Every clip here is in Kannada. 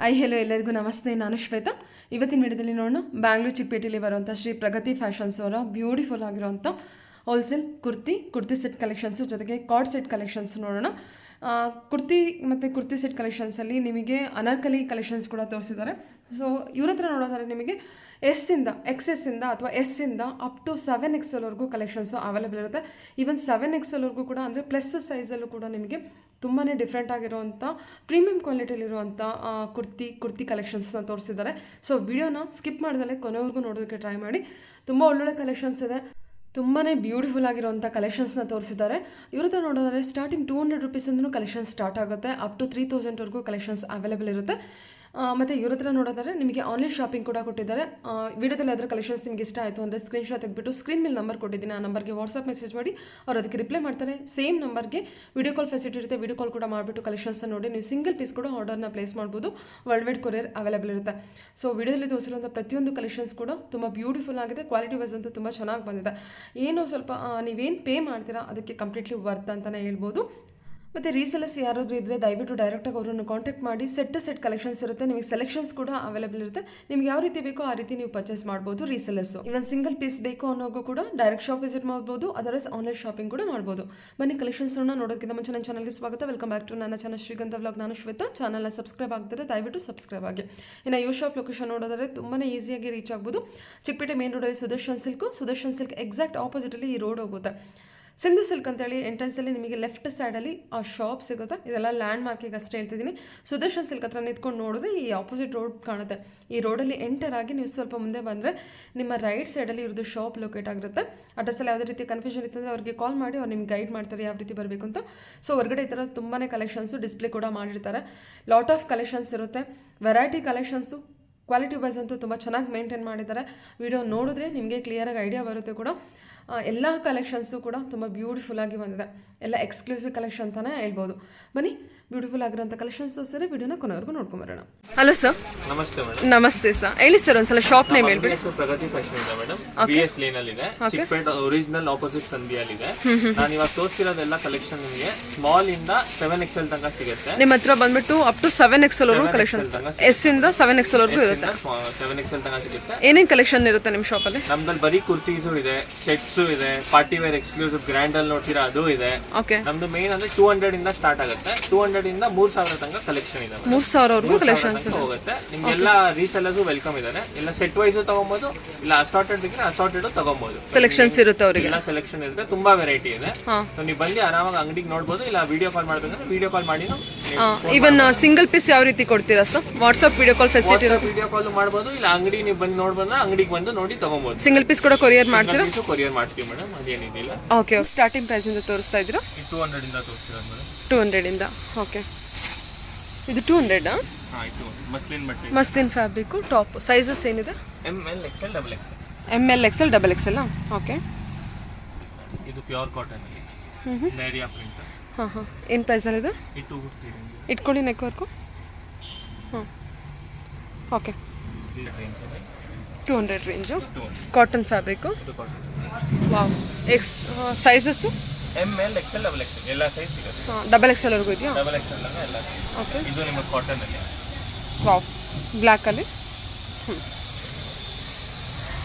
ಹೆಲೋ ಎಲ್ಲರಿಗೂ ನಮಸ್ತೆ. ನಾನು ಶ್ವೇತಾ. ಇವತ್ತಿನ ವಿಡಿಯೋದಲ್ಲಿ ನೋಡೋಣ ಬ್ಯಾಂಗ್ಳೂರು ಚಿಕ್ಕಪೇಟೆಯಲ್ಲಿ ಬರುವಂಥ ಶ್ರೀ ಪ್ರಗತಿ ಫ್ಯಾಷನ್ಸ್ ಅವರ ಬ್ಯೂಟಿಫುಲ್ ಆಗಿರುವಂಥ ಹೋಲ್ಸೇಲ್ ಕುರ್ತಿ ಸೆಟ್ ಕಲೆಕ್ಷನ್ಸು ಜೊತೆಗೆ ಕಾರ್ಡ್ ಸೆಟ್ ಕಲೆಕ್ಷನ್ಸ್ ನೋಡೋಣ. ಕುರ್ತಿ ಸೆಟ್ ಕಲೆಕ್ಷನ್ಸಲ್ಲಿ ನಿಮಗೆ ಅನಾರ್ಕಲಿ ಕಲೆಕ್ಷನ್ಸ್ ಕೂಡ ತೋರಿಸಿದ್ದಾರೆ. ಸೊ ಇವ್ರ ಹತ್ರ ನೋಡೋದಾದ್ರೆ ನಿಮಗೆ XS ಅಥವಾ ಎಸ್ಸಿಂದ up to 7XL collections available ಇರುತ್ತೆ. ಈವನ್ 7XL ಕೂಡ ಅಂದರೆ ಪ್ಲಸ್ ಸೈಜಲ್ಲೂ ಕೂಡ ನಿಮಗೆ ತುಂಬಾ ಡಿಫ್ರೆಂಟ್ ಆಗಿರುವಂಥ ಪ್ರೀಮಿಯಂ ಕ್ವಾಲಿಟಿಯಲ್ಲಿರುವಂಥ ಕುರ್ತಿ ಕಲೆಕ್ಷನ್ಸ್ನ ತೋರಿಸಿದ್ದಾರೆ. ಸೊ ವಿಡಿಯೋನ ಸ್ಕಿಪ್ ಮಾಡಿದಲ್ಲೇ ಕೊನೆವರೆಗೂ ನೋಡೋದಕ್ಕೆ ಟ್ರೈ ಮಾಡಿ. ತುಂಬ ಒಳ್ಳೊಳ್ಳೆ ಕಲೆಕ್ಷನ್ಸ್ ಇದೆ, ತುಂಬಾ ಬ್ಯೂಟಿಫುಲ್ ಆಗಿರುವಂಥ ಕಲೆಕ್ಷನ್ಸ್ನ ತೋರಿಸಿದ್ದಾರೆ. ಇವ್ರ ಹತ್ರ ನೋಡೋದಾದ್ರೆ ಸ್ಟಾರ್ಟಿಂಗ್ 200 ರೂಪೀಸಿಂದನೂ ಕಲೆಕ್ಷನ್ಸ್ ಸ್ಟಾರ್ಟ್ ಆಗುತ್ತೆ, ಅಪ್ ಟು 3000 ಕಲೆಕ್ಷನ್ಸ್ ಅವೈಲೇಬಲ್ ಇರುತ್ತೆ. ಮತ್ತು ಇವ್ರ ಹತ್ರ ನೋಡೋದಾದ್ರೆ ನಿಮಗೆ ಆನ್ಲೈನ್ ಶಾಪಿಂಗ್ ಕೂಡ ಕೊಟ್ಟಿದ್ದಾರೆ. ವಿಡಿಯೋದಲ್ಲಿ ಅದರ ಕಲೆಕ್ಷನ್ಸ್ ನಿಮಗೆ ಇಷ್ಟ ಆಯಿತು ಅಂದರೆ ಸ್ಕ್ರೀನ್ಶಾಟ್ ತೆಗೆದುಬಿಟ್ಟು ಸ್ಕ್ರೀನ್ ಮೇಲೆ ನಂಬರ್ ಕೊಟ್ಟಿದ್ದೀನಿ, ಆ ನಂಬರ್ಗೆ ವಾಟ್ಸಪ್ ಮೆಸೇಜ್ ಮಾಡಿ ಅವ್ರು ಅದಕ್ಕೆ ರಿಪ್ಲೈ ಮಾಡ್ತಾರೆ. ಸೇಮ್ ನಂಬರ್ಗೆ ವಿಡಿಯೋ ಕಾಲ್ ಫೆಸಿಲಿಟಿ ಇರುತ್ತೆ, ವಿಡಿಯೋ ಕಾಲ್ ಕೂಡ ಮಾಡಿಬಿಟ್ಟು ಕಲೆಕ್ಷನ್ಸ್ನ ನೋಡಿ ನೀವು ಸಿಂಗಲ್ ಪೀಸ್ ಕೂಡ ಆರ್ಡರ್ನ ಪ್ಲೇಸ್ ಮಾಡ್ಬೋದು. ವರ್ಲ್ಡ್ ವೈಡ್ ಕೊರಿಯರ್ ಅವೈಲೇಬಲ್ ಇರುತ್ತೆ. ಸೊ ವಿಡಿಯೋದಲ್ಲಿ ತೋರಿಸಿರುವಂಥ ಪ್ರತಿಯೊಂದು ಕಲೆಕ್ಷನ್ಸ್ ಕೂಡ ತುಂಬ ಬ್ಯೂಟಿಫುಲ್ ಆಗಿದೆ, ಕ್ವಾಲಿಟಿ ವೈಸ್ ಅಂತೂ ತುಂಬ ಚೆನ್ನಾಗಿ ಬಂದಿದೆ. ಏನು ಸ್ವಲ್ಪ ನೀವೇನು ಪೇ ಮಾಡ್ತೀರಾ ಅದಕ್ಕೆ ಕಂಪ್ಲೀಟ್ಲಿ ವರ್ತ್ ಅಂತಲೇ ಹೇಳ್ಬೋದು. ಮತ್ತು ರೀಸೆಲ್ಲರ್ಸ್ ಯಾರಾದರೂ ಇದ್ದರೆ ದಯವಿಟ್ಟು ಡೈರೆಕ್ಟಾಗಿ ಅವರನ್ನು ಕಾಂಟ್ಯಾಕ್ಟ್ ಮಾಡಿ. ಸೆಟ್ ಕಲೆಕ್ಷನ್ಸ್ ಇರುತ್ತೆ, ನಿಮಗೆ ಸೆಲೆಕ್ಷನ್ಸ್ ಕೂಡ ಅವೈಲೇಬಲ್ ಇರುತ್ತೆ. ನಿಮ್ಗೆ ಯಾವ ರೀತಿ ಬೇಕೋ ಆ ರೀತಿ ನೀವು ಪರ್ಚೇಸ್ ಮಾಡ್ಬೋದು. ರೀಸೆಲ್ಲರ್ಸು ಇವನ್ ಸಿಂಗಲ್ ಪೀಸ್ ಬೇಕು ಅನ್ನೋಗೂ ಕೂಡ ಡೈರೆಕ್ಟ್ ಶಾಪ್ ವಿಸಿಟ್ ಮಾಡ್ಬೋದು, ಅದರ್ವೈಸ್ ಆನ್ಲೈನ್ ಶಾಪಿಂಗ್ ಕೂಡ ಮಾಡ್ಬೋದು. ಬನ್ನಿ ಕಲೆಕ್ಷನ್ಸ್ನ ನೋಡೋದಕ್ಕಿಂತ ಮುಂಚೆ ನನ್ನ ಚಾನಲ್ಗೆ ಸ್ವಾಗತ. ವೆಲ್ಕಮ್ ಬ್ಯಾಕ್ ಟು ನನ್ನ ಚಾನಲ್ ಶ್ರೀಗಂಧ ವ್ಲಾಗ್. ನಾನು ಶ್ವೇತಾ. ಚಾನಲ್ನ ಸಬ್ಸ್ಕ್ರೈಬ್ ಆಗ್ತಾರೆ, ದಯವಿಟ್ಟು ಸಬ್ಸ್ಕ್ರೈಬ್ ಆಗಿ. ಇನ್ನು ಯೂ ಶಾಪ್ ಲೊಕೇಶನ್ ನೋಡೋದಾದ್ರೆ ತುಂಬಾ ಈಸಿಯಾಗಿ ರೀಚ್ ಆಗ್ಬೋದು. ಚಿಕ್ಕಪೇಟೆ ಮೇನ್ ರೋಡಲ್ಲಿ ಸುದರ್ಶನ್ ಸಿಲ್ಕ್ ಎಕ್ಸಾಕ್ಟ್ ಆಪೋಸಿಟಲ್ಲಿ ಈ ರೋಡ್ ಹೋಗುತ್ತೆ. ಸಿಂಧು ಸಿಲ್ಕ್ ಅಂತೇಳಿ ಎಂಟ್ರೆನ್ಸಲ್ಲಿ ನಿಮಗೆ ಲೆಫ್ಟ್ ಸೈಡಲ್ಲಿ ಆ ಶಾಪ್ ಸಿಗುತ್ತೆ. ಇದೆಲ್ಲ ಲ್ಯಾಂಡ್ ಮಾರ್ಕಿಗೆ ಅಷ್ಟೇ ಹೇಳ್ತಿದ್ದೀನಿ. ಸುದರ್ಶನ್ ಸಿಲ್ಕ್ ಹತ್ರ ನಿಂತ್ಕೊಂಡು ನೋಡಿದ್ರೆ ಈ ಆಪೋಸಿಟ್ ರೋಡ್ ಕಾಣುತ್ತೆ. ಈ ರೋಡಲ್ಲಿ ಎಂಟರ್ ಆಗಿ ನೀವು ಸ್ವಲ್ಪ ಮುಂದೆ ಬಂದರೆ ನಿಮ್ಮ ರೈಟ್ ಸೈಡಲ್ಲಿ ಇರೋದು ಶಾಪ್ ಲೊಕೇಟ್ ಆಗಿರುತ್ತೆ. ಅಡ್ರೆಸ್ಸಲ್ಲಿ ಯಾವುದೇ ರೀತಿ ಕನ್ಫ್ಯೂಷನ್ ಇತ್ತಂದರೆ ಅವ್ರಿಗೆ ಕಾಲ್ ಮಾಡಿ ಅವ್ರು ನಿಮ್ಗೆ ಗೈಡ್ ಮಾಡ್ತಾರೆ ಯಾವ ರೀತಿ ಬರಬೇಕು ಅಂತ. ಸೊ ಹೊರಗಡೆ ಈ ಥರ ತುಂಬಾ ಕಲೆಕ್ಷನ್ಸು ಡಿಸ್ಪ್ಲೇ ಕೂಡ ಮಾಡಿರ್ತಾರೆ. ಲಾಟ್ ಆಫ್ ಕಲೆಕ್ಷನ್ಸ್ ಇರುತ್ತೆ, ವೆರೈಟಿ ಕಲೆಕ್ಷನ್ಸು. ಕ್ವಾಲಿಟಿ ವೈಸ್ ಅಂತೂ ತುಂಬ ಚೆನ್ನಾಗಿ ಮೇಂಟೈನ್ ಮಾಡಿದ್ದಾರೆ. ವಿಡಿಯೋ ನೋಡಿದ್ರೆ ನಿಮಗೆ ಕ್ಲಿಯರಾಗಿ ಐಡಿಯಾ ಬರುತ್ತೆ ಕೂಡ. ಎಲ್ಲ ಕಲೆಕ್ಷನ್ಸು ಕೂಡ ತುಂಬ ಬ್ಯೂಟಿಫುಲ್ ಆಗಿ ಬಂದಿದೆ, ಎಲ್ಲ ಎಕ್ಸ್ಕ್ಲೂಸಿವ್ ಕಲೆಕ್ಷನ್ ಅಂತಲೇ ಹೇಳ್ಬೋದು. ಬನ್ನಿ ಬ್ಯೂಟಿಫುಲ್ ಆಗಿರೋಂಥ ಕಲೆಕ್ಷನ್ಸ್ ಸರಿ ವಿಡಿಯೋನ ಕೊನೆವರೆಗೂ ನೋಡ್ಕೊಂಬರೋಣ. Hello sir. ನಮಸ್ತೆ ಮೇಡಮ್. ನಮಸ್ತೆ ಸರ್. ಹೇಳಿ ಸರ್ ಒಂದ್ಸಲ ಶಾಪ್ ನೇಮ್ ಹೇಳ್ಬಿಡಿ. ಪ್ರಗತಿ ಫ್ಯಾಷನ್ ಇದೆ ಮೇಡಮ್, BS ಲೇನ್ ಅಲ್ಲಿ ಇದೆ, ಚಿಕ್ಕಪೇಟೆ ಒರಿಜಿನಲ್ ಆಪೋಸಿಟ್ ಸಂಧಿಯಲ್ಲಿ ಇದೆ. ನಾನು ಇವಾಗ ತೋರಿಸಿರೋದೆಲ್ಲ ಕಲೆಕ್ಷನ್ ನಿಮಗೆ ಸ್ಮಾಲ್ ಇಂದ 7XL ತನಕ ಸಿಗುತ್ತೆ. ನಿಮ್ಮ ಹತ್ರ ಬಂದ್ಬಿಟ್ಟು ಅಪ್ ಟು 7XL ವರೆಗೂ ಕಲೆಕ್ಷನ್, ಎಸ್ ಇಂದ 7XL ವರೆಗೂ ಇರುತ್ತೆ. 7XL ತನಕ ಸಿಗುತ್ತೆ. ಏನೇನು ಕಲೆಕ್ಷನ್ ಇರುತ್ತೆ ನಿಮ್ಮ ಶಾಪಲ್ಲಿ? ನಮ್ದಲ್ಲಿ ಬರೀ ಕುರ್ತೀಸು ಇದೆ, ಸೆಟ್ಸ್ ಇದೆ, ಪಾರ್ಟಿ ವೇರ್ ಎಕ್ಸ್ಕ್ಲೂಸಿವ್ ಗ್ರ್ಯಾಂಡ್ ಅಲ್ಲಿ ನೋಡ್ತೀರಾ ಅದು ಇದೆ. ನಮ್ದು ಮೇನ್ ಅಂದ್ರೆ 200 ಇಂದ ಸ್ಟಾರ್ಟ್ ಆಗುತ್ತೆ, 200 ಇಂದ 3000 ತನಕ ಕಲೆಕ್ಷನ್ ಇದೆ. 3000 ವರೆಗೂ ಕಲೆಕ್ಷನ್ಸ್ ಹೋಗುತ್ತೆ. ನಿಮ್ಗೆಲ್ಲ ರೀಸೆಲ್ಲರ್ಸ್ ವೆಲ್ಕಮ್ ಇದ್ದಾರೆ. ಎಲ್ಲ ಸೆಟ್ ವೈಸ್ ತಗೊಬಹುದು, ಇಲ್ಲ ಅಸಾರ್ಟೆಡ್ ಇದ್ರೆ ಅಸಾರ್ಟೆಡ್ ತಗೊಬಹುದು. ಸೆಲೆಕ್ಷನ್ಸ್ ಇರುತ್ತೆ ಅವರಿಗೆ, ಎಲ್ಲ ಸೆಲೆಕ್ಷನ್ ಇರುತ್ತೆ, ತುಂಬಾ ವೆರೈಟಿ ಇದೆ. ನೀವು ಬಂದು ಆರಾಮಾಗಿ ಅಂಗಡಿಗೆ ನೋಡಬಹುದು, ಇಲ್ಲ ವಿಡಿಯೋ ಕಾಲ್ ಮಾಡಬೇಕಂದ್ರೆ ವಿಡಿಯೋ ಕಾಲ್ ಮಾಡಿ. ಇವನ್ ಸಿಂಗಲ್ ಪೀಸ್ ಯಾವ ರೀತಿ ಕೊಡ್ತೀರಾ sir? WhatsApp video call facility ಇರುತ್ತೆ, ವಿಡಿಯೋ ಕಾಲ್ ಮಾಡಬಹುದು, ಇಲ್ಲ ಅಂಗಡಿ ನೀವು ಬಂದು ನೋಡಬಹುದು, ಅಂಗಡಿಗೆ ಬಂದು ನೋಡಿ ತಗೊಬಹುದು. ಸಿಂಗಲ್ ಪೀಸ್ ಕೂಡ ಕೊರಿಯರ್ ಮಾಡ್ತೀರಾ? ಕೊರಿಯರ್ ಮಾಡ್ತೀವಿ ಮೇಡಮ್, ಅದೇನಿಲ್ಲ. ಓಕೆ, ಸ್ಟಾರ್ಟಿಂಗ್ ಪ್ರೈಸ್ ಇಂದ ತೋರಿಸ್ತಾ ಇದ್ದೀರಾ? 200 ಇಂದ ತೋರಿಸ್ತಿರೋದು ಮೇಡಮ್. 200 ಇಂದ. ಓಕೆ, ಇದು 200 ಇದು ಮಸ್ಲಿನ್ ಬಟ್ಟೆ, ಮಸ್ಲಿನ್ ಫ್ಯಾಬ್ರಿಕ್. ಟಾಪ್ ಸೈಜಸ್ ಏನಿದೆ? ML XL double XL. ML XL double XL. Okay, ಇದು ಪ್ಯೂರ್ ಕಾಟನ್ ಅಲ್ಲಿ ಲೇರಿಯಾ ಪ್ರಿಂಟ್. ಏನು ಪ್ರೈಸಲ್ಲಿ ಇದೆ? 250 ಇಟ್ಕೊಳ್ಳಿ neck work. Okay, 200 range, cotton fabric. Wow. Sizes? ML XL double XL ಎಲ್ಲ ಸೈಜ್ ಸಿಗುತ್ತೆ. ಡಬಲ್ XL ವರೆಗೂ ಇದೆಯಾ? ಡಬಲ್ XL ಎಲ್ಲ ಸೈಜ್. ಓಕೆ, ಇದು ನಿಮ್ಮ ಕಾಟನ್ ಅಲ್ಲಿ. ವಾವ್, ಬ್ಲ್ಯಾಕಲ್ಲಿ.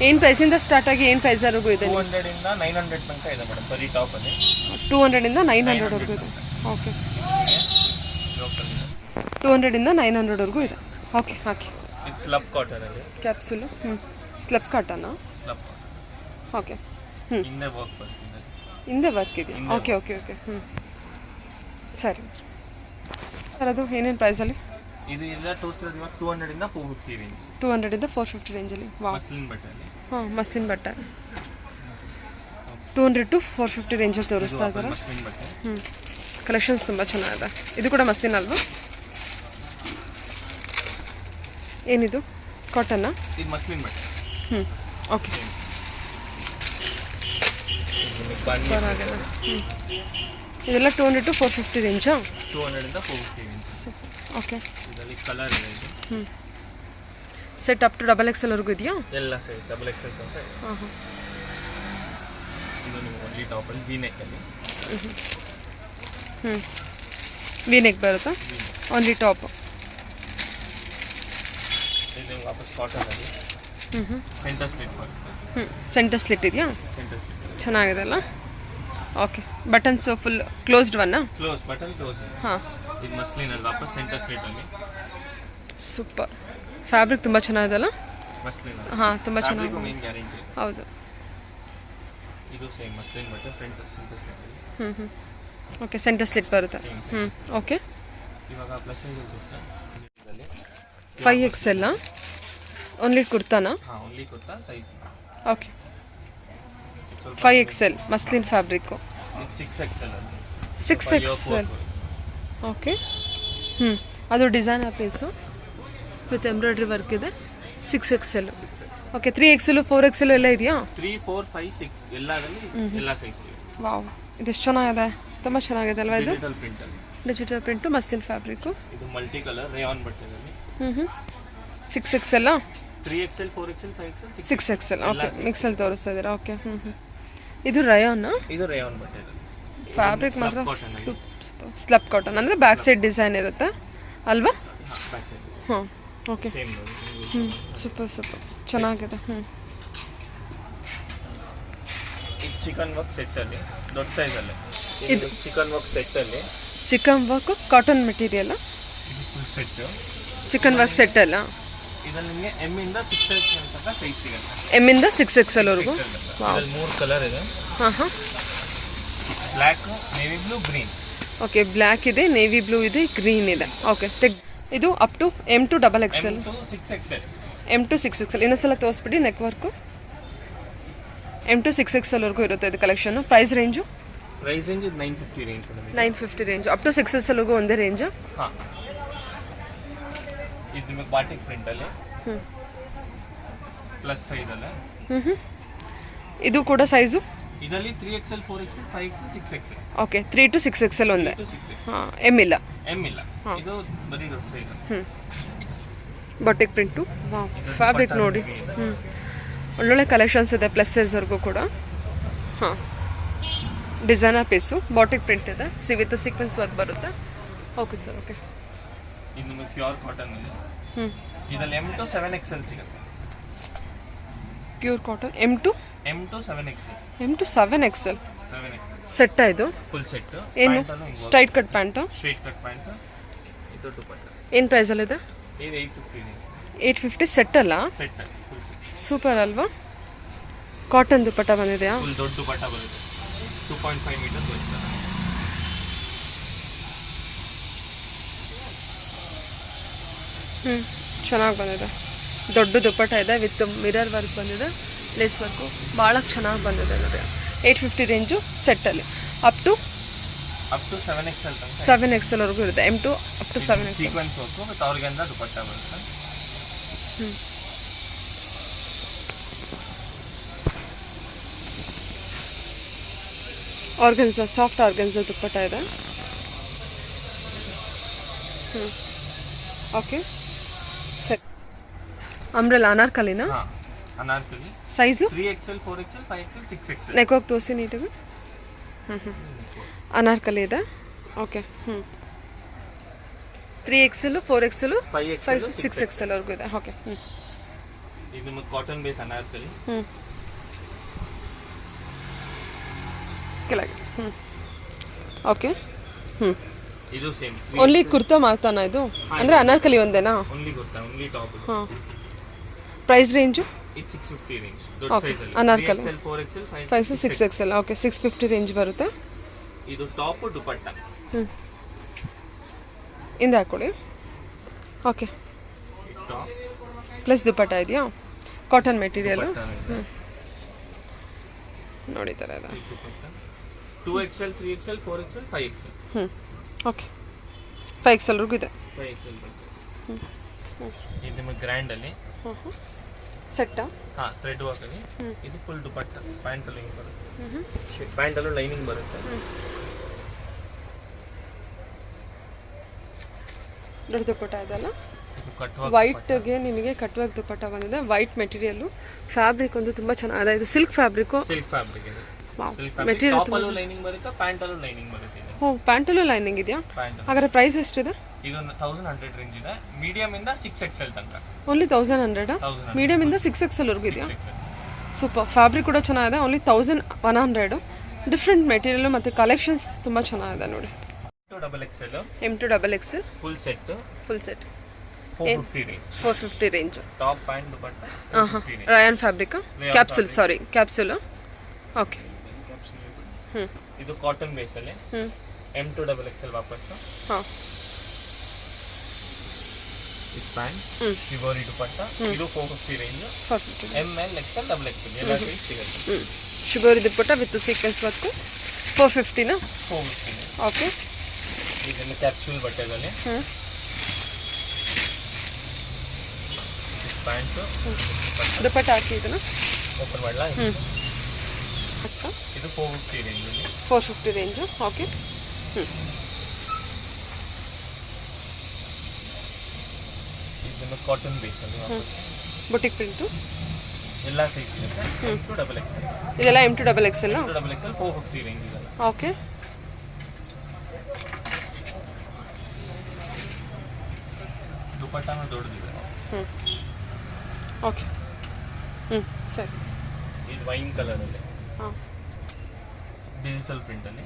ಏನು ಪ್ರೈಸಿಂದ ಸ್ಟಾರ್ಟ್ ಆಗಿ ಏನು ಪ್ರೈಸ್ ವರೆಗೂ ಇದೆ? 200 ಇಂದ 900 ತನಕ ಇದೆ ಮೇಡಮ್, ಬರೀ ಟಾಪ್ ಅಲ್ಲಿ. 200 ಇಂದ 900 ವರೆಗೂ ಇದೆ. ಓಕೆ, 200 ಇಂದ 900 ವರೆಗೂ ಇದೆ. ಓಕೆ, ಹಾಕಿ. ಇದು ಸ್ಲಬ್ ಕಾಟನ್ ಅಲ್ಲಿ capsule. Slub cotton. Slub. Okay, ಹಿಂದೆ ವರ್ಕ್ ಬರ್ತದೆ, ಹಿಂದೆ ವರ್ಕ್ ಇದೆಯಾ? Okay okay okay. ಸರಿ ಸರ್, ಅದು ಏನೇನು ಪ್ರೈಸಲ್ಲಿ? ಇದು ಎಲ್ಲ ತೋರಿಸ್ತಿರೋದು ಇವಾಗ 200 ಇಂದ 450 ರೇಂಜ್. 200 ಇಂದ 450 ರೇಂಜಲ್ಲಿ. ವಾವ್, ಮಸ್ಲಿನ್ ಬಟ್ಟೆಯಲ್ಲಿ. ಮಸ್ಲಿನ್ ಬಟ್ಟೆ. 200 to 450 ರೇಂಜಲ್ಲಿ ತೋರಿಸ್ತಾ ಇದ್ದಾರೆ. ಮಸ್ಲಿನ್ ಬಟ್ಟೆ. ಕಲೆಕ್ಷನ್ಸ್ ತುಂಬ ಚೆನ್ನಾಗಿದೆ. ಇದು ಕೂಡ ಮಸ್ಲಿನ್ ಅಲ್ವಾ? ಏನಿದು ಕಾಟನ್ನ? ಇದು ಮಸ್ಲಿನ್ ಬಟ್ಟೆ. ಓಕೆ, ಸೂಪರ್ ಆಗಿದೆ. ಇದೆಲ್ಲ 200 to 450 ರೇಂಜಾ? 200 ಇಂದ 450 ರೇಂಜ್. ಓಕೆ, ಇದರಲ್ಲಿ ಕಲರ್ ಇದೆ. ಇದು set up to double XL ವರೆಗೂ ಇದೆಯಾ? ಎಲ್ಲ ಸೈಜ್ ಡಬಲ್ XL ತನಕ ಇದೆ. ಇದು ನೀವು ಓನ್ಲಿ ಟಾಪ್ ಅಲ್ಲಿ ವಿ ನೆಕ್ ಅಲ್ಲಿ. ವಿ ನೆಕ್ ಬರುತ್ತಾ? Only top. ಇದು ವಾಪಸ್ ಕಾಟನ್ ಅಲ್ಲಿ ಸೆಂಟರ್ ಸ್ಲಿಟ್ ಬರುತ್ತೆ. ಸೆಂಟರ್ ಸ್ಲಿಟ್ ಇದೆಯಾ? ಸೆಂಟರ್ ಸ್ಲಿಟ್ ಚೆನ್ನಾಗಿದೆ ಅಲ್ಲ. ಓಕೆ, ಬಟನ್ಸ್ ಫುಲ್ ಕ್ಲೋಸ್ಡ್ ಒನ್ನ? Close, button close. ಹಾಂ, ಇದು ಮಸ್ಲಿನ್ ಅಲ್ಲಿ ವಾಪಸ್ ಸೆಂಟರ್ ಸ್ಲಿಟ್ ಅಲ್ಲಿ. ಸೂಪರ್. ಫ್ಯಾಬ್ರಿಕ್ ತುಂಬ ಚೆನ್ನಾಗಿದೆಲ್ಲ. ಮಸ್ಲಿನ್ ಹಾಂ, ತುಂಬ ಚೆನ್ನಾಗಿದೆ. Main guarantee. ಹೌದು. ಇದು ಸೇಮ್ ಮಸ್ಲಿನ್ ಬಟ್ಟೆ, ಫ್ರಂಟ್ ಸೆಂಟರ್ ಸ್ಲಿಟ್ ಅಲ್ಲಿ. ಓಕೆ, ಸೆಂಟರ್ ಸ್ಲಿಟ್ ಬರುತ್ತೆ. ಓಕೆ. ಇವಾಗ ಪ್ಲಸ್ ಸೈಜ್ ಇದರಲ್ಲಿ 5XL ಓನ್ಲಿ ಕುರ್ತಾನಾ? ಹಾಂ, only kurta size. Okay, 5XL muslin fabric. ಇದು 6XL ಅಲ್ಲಿ. 6XL. ಓಕೆ. ಅದು designer piece with embroidery work ಇದೆ. 6XL. ಓಕೆ, 3XL 4XL ಎಲ್ಲ ಇದೆಯಾ? 3, 4, 5, 6 ಎಲ್ಲದಲ್ಲಿ ಎಲ್ಲ ಸೈಜ್ ಇದೆ. ವಾವ್, ಇದೆಷ್ಟು ಚೆನ್ನಾಗಿದೆ, ತುಂಬ ಚೆನ್ನಾಗಿದೆ ಅಲ್ವಾ ಇದು? ಡಿಜಿಟಲ್ ಪ್ರಿಂಟ್ ಅಲ್ಲಿ. Digital print muslin fabric. ಇದು ಮಲ್ಟಿ ಕಲರ್ ರೇಯಾನ್ ಬಟ್ಟೆದಲ್ಲಿ. 6XL 3XL 4XL 5XL 6XL. Okay, ಮಿಕ್ಸಲ್ಲಿ ತೋರಿಸ್ತಾ ಇದ್ದೀರಾ. ಓಕೆ. ಇದು ರಯಾನ್. ಇದು ರೇಯಾನ್ ಬಟ್ಟೆದಲ್ಲಿ. ಫ್ಯಾಬ್ರಿಕ್ ಮಾತ್ರ ಸ್ಲಬ್ ಕಾಟನ್ ಅಂದರೆ ಬ್ಯಾಕ್ ಸೈಡ್ ಡಿಸೈನ್ ಇರುತ್ತೆ ಅಲ್ವಾ? ಬ್ಯಾಕ್ ಸೈಡ್ ಹಾಂ. ಓಕೆ. ಸೇಮ್ ನೋಡಿ. ಸೂಪರ್ ಚೆನ್ನಾಗಿದೆ. ಇದು ಚಿಕನ್ ವರ್ಕ್ ಸೆಟ್ ಅಲ್ಲಿ ದೊಡ್ಡ ಸೈಜ್ ಅಲ್ಲಿ. ಇದು ಚಿಕನ್ ವರ್ಕ್ ಸೆಟ್ ಅಲ್ಲಿ. Chikan work cotton material. ಇದು full set. Chikan work set ಅಲ್ಲ. ಇದರಲ್ಲಿ ನಿಮಗೆ ಎಮ್ ಇಂದ 6XL ತನಕ ಸೈಜ್ ಸಿಗುತ್ತೆ. ಎಮ್ ಇಂದ 6XL ವರೆಗೂ. ಇದರಲ್ಲಿ 3 ಕಲರ್ ಇದೆ. ಹಾಂ. Black, navy blue, green. Okay, black ಇದೆ, ನೇವಿ ಬ್ಲೂ ಇದೆ, ಗ್ರೀನ್ ಇದೆ. ಓಕೆ, ಇದು up to M to XXL. M to 6XL. ಇನ್ನೊಂದ್ಸಲ ತೋರಿಸ್ಬಿಡಿ. Neck work M to 6XL ವರೆಗೂ ಇರುತ್ತೆ ಇದು collection. Price range? Price range 950 range. 950 range. Up to 6XL ವರೆಗೂ ಒಂದೇ ರೇಂಜ್. ಹಾಂ. ಇದು ನಿಮಗೆ ಬಾಟಿಕ್ ಪ್ರಿಂಟ್ ಅಲ್ಲಿ ಪ್ಲಸ್ ಸೈಜ್ ಅಲ್ಲ. ಇದು ಕೂಡ ಸೈಜು ಇದರಲ್ಲಿ 3XL 4XL 5XL 6XL. Okay, 3 to 6XL ಒಂದೇ. ಹಾಂ, ಎಮ್ ಇಲ್ಲ. ಎಮ್ ಇಲ್ಲ. ಇದು ಬರೀ ದೊಡ್ಡ ಸೈಜ್. Batik print. ಫ್ಯಾಬ್ರಿಕ್ ನೋಡಿ. ಒಳ್ಳೊಳ್ಳೆ ಕಲೆಕ್ಷನ್ಸ್ ಇದೆ ಪ್ಲಸ್ ಸೈಜ್ವರೆಗೂ ಕೂಡ. ಹಾಂ, ಡಿಸೈನರ್ ಪೀಸು, ಬಾಟಿಕ್ ಪ್ರಿಂಟ್ ಇದೆ, ವಿತ್ ಸೀಕ್ವೆನ್ಸ್ ವರ್ಕ್ ಬರುತ್ತೆ. Okay sir. ಓಕೆ, ಇದು ನಿಮಗೆ ಪ್ಯೂರ್ ಕಾಟನ್ ಅಲ್ಲಿ. ಇದರಲ್ಲಿ M to 7XL ಸಿಗುತ್ತೆ. Pure cotton M to 7XL. M to 7XL. 7XL set ಇದು ಫುಲ್ ಸೆಟ್. ಏನು? Straight cut pant? Straight cut pant. ಇದು ದುಪಟ್ಟ. ಏನು ಪ್ರೈಸಲ್ಲಿದೆ? ಇದು 850. 850 ಸೆಟ್ ಅಲ್ಲ? Set full set. ಸೂಪರ್ ಅಲ್ವಾ? ಕಾಟನ್ ದುಪಟ್ಟ ಬಂದಿದೆಯಾ? ಫುಲ್ ದೊಡ್ಡ ದುಪಟ್ಟ ಬರುತ್ತೆ. 2.5 ಮೀಟರ್ ಬರುತ್ತೆ. ಚೆನ್ನಾಗಿ ಬಂದಿದೆ. ದೊಡ್ಡ ದುಪಟ್ಟ ಇದೆ ವಿತ್ ಮಿರರ್ ವರ್ಕ್ ಬಂದಿದೆ, ಲೇಸ್ ವರ್ಕು ಭಾಳ ಚೆನ್ನಾಗಿ ಬಂದಿದೆ ನೋಡಿ. 850 ರೇಂಜು ಸೆಟ್ಟಲ್ಲಿ. ಅಪ್ ಟು 7XL ತನಕ. 7XL ವರೆಗೂ ಇರುತ್ತೆ. M to up to 7XL. Sequence work ಮತ್ತು ಆರ್ಗನ್ಜಾ ದುಪಟ್ಟ ಬರುತ್ತೆ. ಆರ್ಗನ್ಜಾ, ಸಾಫ್ಟ್ ಆರ್ಗನ್ಜಾ ದುಪಟ್ಟ ಇದೆ. ಓಕೆ, ಸರಿ. ಅಂಬ್ರೆಲಾ ಅನಾರ್ಕಲಿನಾ? ಹಾಂ, anarkali. Size? 3XL 4XL 5XL 6XL. Neck ಹೋಗಿ ತೋರಿಸಿ ನೀಟಾಗಿ. ಅನಾರ್ಕಲಿ ಇದೆ. ಓಕೆ. 3XL 4XL 5 6XL ವರೆಗೂ ಇದೆ. ಓಕೆ. ಇದು ನಿಮಗೆ ಕಾಟನ್ ಬೇಸ್ ಅನಾರ್ಕಲಿ. ಕೆಳಗೆ. ಓಕೆ. ಇದು ಸೇಮ್. ಓನ್ಲಿ ಕುರ್ತಾ ಮಾತಾನ ಇದು? ಅಂದರೆ ಅನಾರ್ಕಲಿ ಒಂದೇನಾ? Only kurta, only top. ಹಾಂ. Price range? ಇದು 650 ರೇಂಜ್. ದೊಡ್ಡ ಓಕೆ, ಸೈಜ್ ಅಲ್ಲಿ. Anarkali 3XL 4XL 5 6XL. Okay, 650 range ಬರುತ್ತೆ. ಇದು ಟಾಪ್ ದುಪಟ್ಟ. ಇಂದ ಹಾಕೊಳ್ಳಿ. ಓಕೆ, ಟಾಪ್ ಪ್ಲಸ್ ದುಪಟ್ಟ ಇದೆಯಾ? Cotton material. ನೋಡಿ ಥರ ಇದೆ. 2XL 3XL 4XL 5XL. Okay, 5XL ವರೆಗೂ ಇದೆ. 5XL ಬರುತ್ತೆ. ಇದು ನಿಮಗೆ ಗ್ರ್ಯಾಂಡ್ ಅಲ್ಲಿ ಸೆಟ್ಟಾ? ಹಾಂ, ಥ್ರೆಡ್ ವರ್ಕ್ ಅಲ್ಲಿ. ಇದು ಫುಲ್ ದುಪಟ್ಟ. ಪ್ಯಾಂಟ್ ಅಲ್ಲಿ ಬರುತ್ತೆ. ಪ್ಯಾಂಟ್ ಅಲ್ಲೂ ಲೈನಿಂಗ್ ಬರುತ್ತೆ. ದೊಡ್ಡ ದುಪಟ್ಟ ಇದೆಲ್ಲ. ಕಟ್ ವೈಟ್ಗೆ ನಿಮಗೆ ಕಟ್ ವರ್ಕ್ ದುಪಟ್ಟ ಬಂದಿದೆ. White material. ಫ್ಯಾಬ್ರಿಕ್ ಒಂದು ತುಂಬ ಚೆನ್ನಾಗಿದೆ. ಇದು ಸಿಲ್ಕ್ ಫ್ಯಾಬ್ರಿಕ್ಕು. ಸಿಲ್ಕ್ ಫ್ಯಾಬ್ರಿಕ್ ಇದೆ. Wow, silk fabric. Material top ಅಲ್ಲೂ ಲೈನಿಂಗ್ ಬರುತ್ತೆ, ಪ್ಯಾಂಟ್ ಅಲ್ಲೂ ಲೈನಿಂಗ್ ಬರುತ್ತೆ. ಓ ಪ್ಯಾಂಟಲ್ಲೂ ಲೈನಿಂಗ್ ಇದೆಯಾ? ಪ್ಯಾಂಟ್ ಹಾಗಾದ್ರೆ ಪ್ರೈಸ್ ಎಷ್ಟಿದೆ? ಇದು 1100 ರೇಂಜ್ ಇದೆ, ಮೀಡಿಯಂ ಇಂದ 6XL ತನಕ. ಓನ್ಲಿ 1100? 1100 ಮೀಡಿಯಂ ಇಂದ 6XL ವರೆಗೂ ಇದೆಯಾ? 6XL. ಸೂಪರ್. ಫ್ಯಾಬ್ರಿಕ್ ಕೂಡ ಚೆನ್ನಾಗಿದೆ. ಓನ್ಲಿ 1100. ಡಿಫ್ರೆಂಟ್ ಮೆಟೀರಿಯಲ್ ಮತ್ತು ಕಲೆಕ್ಷನ್ಸ್ ತುಂಬ ಚೆನ್ನಾಗಿದೆ ನೋಡಿ. XXL M2XXL full set, full set 450 range. 450 range. Top pant dupatta. Rayon fabric capsule, sari capsule. Okay. ಇದು ಕಾಟನ್ ಬೇಸ್ ಅಲ್ಲಿ M2XXL ವಾಪಸ್. ಹಾಂ, ಇದು ಪ್ಯಾಂಟ್ ಶಿವೋರಿ ದುಪಟ್ಟ. ಇದು 450 ರೇಂಜ್. 450. ML XL XXL ಎಲ್ಲ ಸೈಜ್ ಸಿಗುತ್ತೆ. Shibori dupatta with sequence work 450ನಾ? 450. ಓಕೆ. ಇದನ್ನು ಕ್ಯಾಪ್ಸೂಲ್ ಬಟ್ಟೆದಲ್ಲಿ ಪ್ಯಾಂಟ್ ದುಪಟ್ಟ ಹಾಕಿ ಇದನ್ನು ಓಪನ್ ಮಾಡಲ. ಇದು 450 ರೇಂಜ್ ಅಲ್ಲಿ. 450 ರೇಂಜು. ಓಕೆ. ಇದನ್ನು ಕಾಟನ್ ಬೇಸ್ ಅಲ್ಲಿ ಬುಟಿಕ್ ಪ್ರಿಂಟು ಎಲ್ಲ ಸೈಜ್ ಸಿಗುತ್ತೆ. M2XXL ಇದೆಲ್ಲ M2XXL. M2XXL 450 ರೇಂಜ್ ಇದೆಲ್ಲ. ಓಕೆ. ದುಪಟ್ಟಾನು ದೊಡ್ಡದಿದೆ. ಓಕೆ. ಸರಿ. ಇದು ವೈನ್ ಕಲರ್ ಅಲ್ಲಿ ಹಾಂ, ಡಿಜಿಟಲ್ ಪ್ರಿಂಟ್ ಅಲ್ಲಿ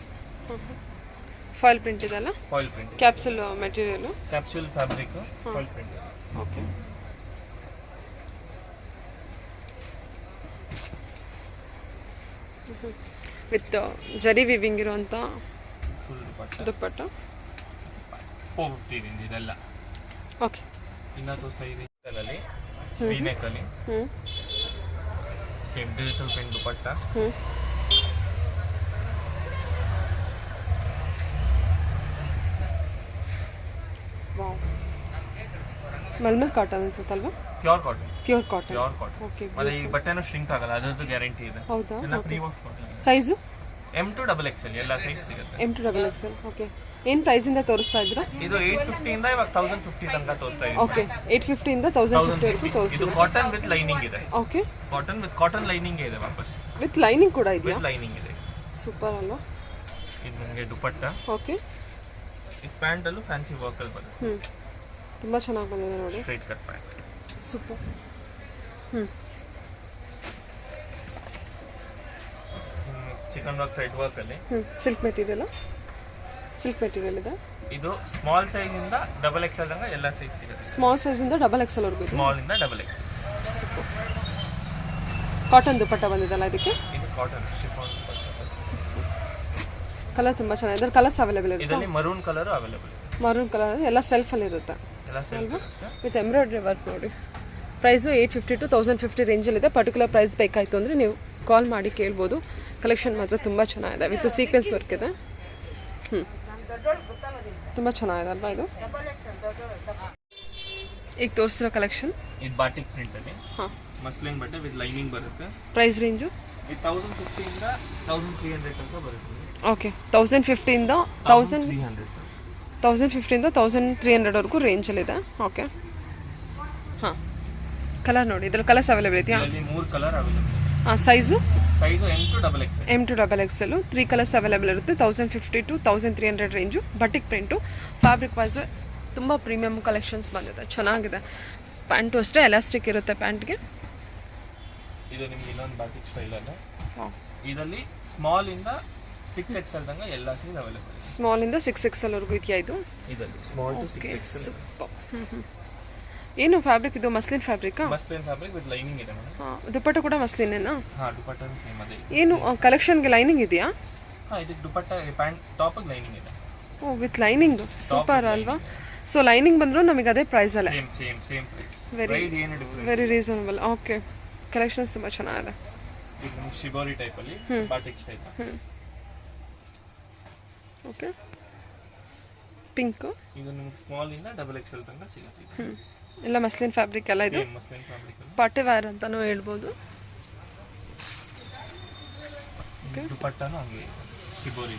ಫಾಯಿಲ್ ಪ್ರಿಂಟ್ ಇದೆಲ್ಲ. Foil print, capsule material, capsule fabric, foil print. Okay. With zari weaving ಇರುವಂಥ ಫುಲ್ ದುಪ್ಪಟ್ಟ. 450 ರೇಂಜ್ ಇದೆಲ್ಲ. ಓಕೆ. ಇನ್ನ ತೋರಿಸ್ತಾ ಇದೆ ಅಲ್ಲಿ V-neck ಅಲ್ಲಿ same digital print dupatta. Wow. Mulmul cotton ಅನ್ಸುತ್ತಲ್ವಾ? Pure cotton. Pure cotton. Pure cotton. Okay. ಮತ್ತೆ ಈ ಬಟ್ಟೆನೂ ಶ್ರಿಂಕ್ ಆಗಲ್ಲ, ಅದರದ್ದು ಗ್ಯಾರಂಟಿ ಇದೆ. ಹೌದಾ? ಎಲ್ಲ pre wash cotton. Size M2XXL ಎಲ್ಲ ಸೈಜ್ ಸಿಗುತ್ತೆ. M2XXL. ಓಕೆ. ಏನು ಪ್ರೈಸಿಂದ ತೋರಿಸ್ತಾ ಇದ್ದೀರಾ? ಇದು 850 ಇಂದ ಇವಾಗ 1050 ತನಕ ತೋರಿಸ್ತಾ ಇದೆ. ಓಕೆ. 850 ಇಂದ 1050 ವರೆಗೂ ಇದು ತೋರಿಸ್ತೀವಿ. ಕಾಟನ್ ವಿತ್ ಲೈನಿಂಗ್ ಇದೆ. Okay. Cotton with cotton lining ಇದೆ ವಾಪಸ್. ವಿತ್ ಲೈನಿಂಗ್ ಕೂಡ ಇದೆಯಾ? ವಿತ್ ಲೈನಿಂಗ್ ಇದೆ. ಸೂಪರ್ ಅಲ್ವಾ? ಇದು ನಿಮಗೆ ದುಪಟ್ಟ. ಓಕೆ. ಇದು ಪ್ಯಾಂಟ್ ಅಲ್ಲೂ ಫ್ಯಾನ್ಸಿ ವರ್ಕ್ ಅಲ್ಲಿ ಬರುತ್ತೆ. ತುಂಬ ಚೆನ್ನಾಗಿ ಬಂದಿದೆ ನೋಡಿ. Straight cut pant. Super. Chicken work thread work ಅಲ್ಲಿ ಸಿಲ್ಕ್ ಮೆಟೀರಿಯಲ್. ಸಿಲ್ಕ್ ಮೆಟೀರಿಯಲ್ ಇದೆ. ಇದು ಸ್ಮಾಲ್ ಸೈಜ್ ಇಂದ XXL ತನಕ ಎಲ್ಲ ಸೈಜ್ ಸಿಗುತ್ತೆ. ಸ್ಮಾಲ್ ಸೈಜ್ ಇಂದ XXL ವರೆಗೂ ಇದೆ. ಸ್ಮಾಲ್ ಇಂದ XXL. ಕಾಟನ್ ದುಪಟ್ಟ ಬಂದಿದಲ್ಲ ಇದಕ್ಕೆ. ಇದು ಕಾಟನ್ ಶಿಫಾನ್ ದುಪಟ್ಟ. ಕಲರ್ ತುಂಬ ಚೆನ್ನಾಗಿದೆ. ಇದರ ಕಲರ್ಸ್ ಅವೈಲೇಬಲ್ ಇರುತ್ತೆ. ಇದರಲ್ಲಿ ಮರೂನ್ ಕಲರ್ ಅವೈಲೇಬಲ್ ಇದೆ. ಮರೂನ್ ಕಲರ್ ಎಲ್ಲ ಸೆಲ್ಫಲ್ಲಿ ಇರುತ್ತೆ. ಎಲ್ಲ ಸೆಲ್ಫ್ ಇರುತ್ತೆ ವಿತ್ ಎಂಬ್ರಾಯ್ಡ್ರಿ ವರ್ಕ್ ನೋಡಿ. Price 850 to 1050 ರೇಂಜಲ್ಲಿದೆ. ಪರ್ಟಿಕ್ಯುಲರ್ ಪ್ರೈಸ್ ಬೇಕಾಯಿತು ಅಂದರೆ ನೀವು ಕಾಲ್ ಮಾಡಿ ಕೇಳ್ಬೋದು. ಕಲೆಕ್ಷನ್ ಮಾತ್ರ ತುಂಬ ಚೆನ್ನಾಗಿದೆ. ವಿತ್ ಸೀಕ್ವೆನ್ಸ್ ವರ್ಕ್ ಇದೆ. ತುಂಬ ಚೆನ್ನಾಗಿದೆ ಅಲ್ವಾ ಇದು? ಈಗ ತೋರಿಸಿರೋ ಕಲೆಕ್ಷನ್ ಇದು ಬಾಟಿಕ್ ಪ್ರಿಂಟ್ ಅಲ್ಲಿ ಹಾಂ, ಮಸ್ಲಿನ್ ಬಟ್ಟೆ ವಿತ್ ಲೈನಿಂಗ್ ಬರುತ್ತೆ. ಪ್ರೈಸ್ ರೇಂಜು ಇದು 1050 ಇಂದ 1300 ತನಕ ಬರುತ್ತೆ. ಓಕೆ. 1050 ಇಂದ 1300 ವರೆಗೂ ರೇಂಜಲ್ಲಿದೆ. ಓಕೆ. ಹಾಂ, ಕಲರ್ ನೋಡಿ. ಇದರಲ್ಲಿ ಕಲರ್ಸ್ ಅವೈಲೇಬಲ್ ಇದೆಯಾ? ಇದರಲ್ಲಿ 3 ಕಲರ್ ಅವೈಲೇಬಲ್. ಹಾಂ, size M2XXL. M2XXL 3 colours available ಇರುತ್ತೆ. 1050 to 1300 range. Batik print. Fabric wise ತುಂಬ ಪ್ರೀಮಿಯಮ್ ಕಲೆಕ್ಷನ್ಸ್ ಬಂದಿದೆ, ಚೆನ್ನಾಗಿದೆ. ಪ್ಯಾಂಟು ಅಷ್ಟೇ ಎಲಾಸ್ಟಿಕ್ ಇರುತ್ತೆ ಪ್ಯಾಂಟ್ಗೆ. ಇದು ನಿಮ್ಗೆ ಇನ್ನೊಂದು ಬಾಟಿಕ್ ಸ್ಟೈಲ್ ಅಲ್ಲ. ಇದರಲ್ಲಿ ಸ್ಮಾಲ್ ಇಂದ 6XL ತನಕ ಎಲ್ಲ ಸೈಜ್ ಅವೈಲೇಬಲ್ ಇದೆ. ಸ್ಮಾಲ್ ಇಂದ 6XL ವರೆಗೂ ಇದೆಯಾ ಇದು? ಇದರಲ್ಲಿ ಸ್ಮಾಲ್ ಟು 6XL. ಸೂಪರ್. ಏನು ಫ್ಯಾಬ್ರಿಕ್ ಇದು? ಮಸ್ಲಿನ್ ಫ್ಯಾಬ್ರಿಕಾ? ಮಸ್ಲಿನ್ ಫ್ಯಾಬ್ರಿಕ್ ವಿತ್ ಲೈನಿಂಗ್ ಇದೆ ಮೇಡಮ್. ಹಾಂ, ದುಪಟ್ಟ ಕೂಡ ಮಸ್ಲಿನೇನಾ? ಹಾಂ, ದುಪಟ್ಟನು ಸೇಮ್ ಅದೇ. ಏನು ಕಲೆಕ್ಷನ್ಗೆ ಲೈನಿಂಗ್ ಇದೆಯಾ? ಹಾಂ, ಇದಕ್ಕೆ ದುಪಟ್ಟ ಪ್ಯಾಂಟ್ ಟಾಪಿಗೆ ಲೈನಿಂಗ್ ಇದೆ. Oh, with lining. ಸೂಪರ್ ಅಲ್ವಾ? ಸೊ ಲೈನಿಂಗ್ ಬಂದರೂ ನಮಗೆ ಅದೇ ಪ್ರೈಸ್ ಅಲ್ಲ? Same price. ವೆರಿ ಏನು difference? Very reasonable. Okay. Collections ತುಂಬ ಚೆನ್ನಾಗಿದೆ. ಇದು ಶಿಬೋರಿ ಟೈಪ್ ಅಲ್ಲಿ ಬಾಟಿಕ್ ಸ್ಟೈಲ್. ಓಕೆ. ಪಿಂಕ್. ಇದು ನಿಮಗೆ ಸ್ಮಾಲ್ ಇಂದ XXL ತನಕ ಸಿಗುತ್ತೆ. ಎಲ್ಲ ಮಸ್ಲಿನ್ ಫ್ಯಾಬ್ರಿಕ್ ಎಲ್ಲ ಇದು. ಮಸ್ಲಿನ್ ಫ್ಯಾಬ್ರಿಕ್ ಅಲ್ಲಿ ಪಾರ್ಟಿ ವೇರ್ ಅಂತಾನೂ ಹೇಳ್ಬೋದು. ದುಪಟ್ಟನು ಹಂಗೆ ಶಿಬೋರಿ.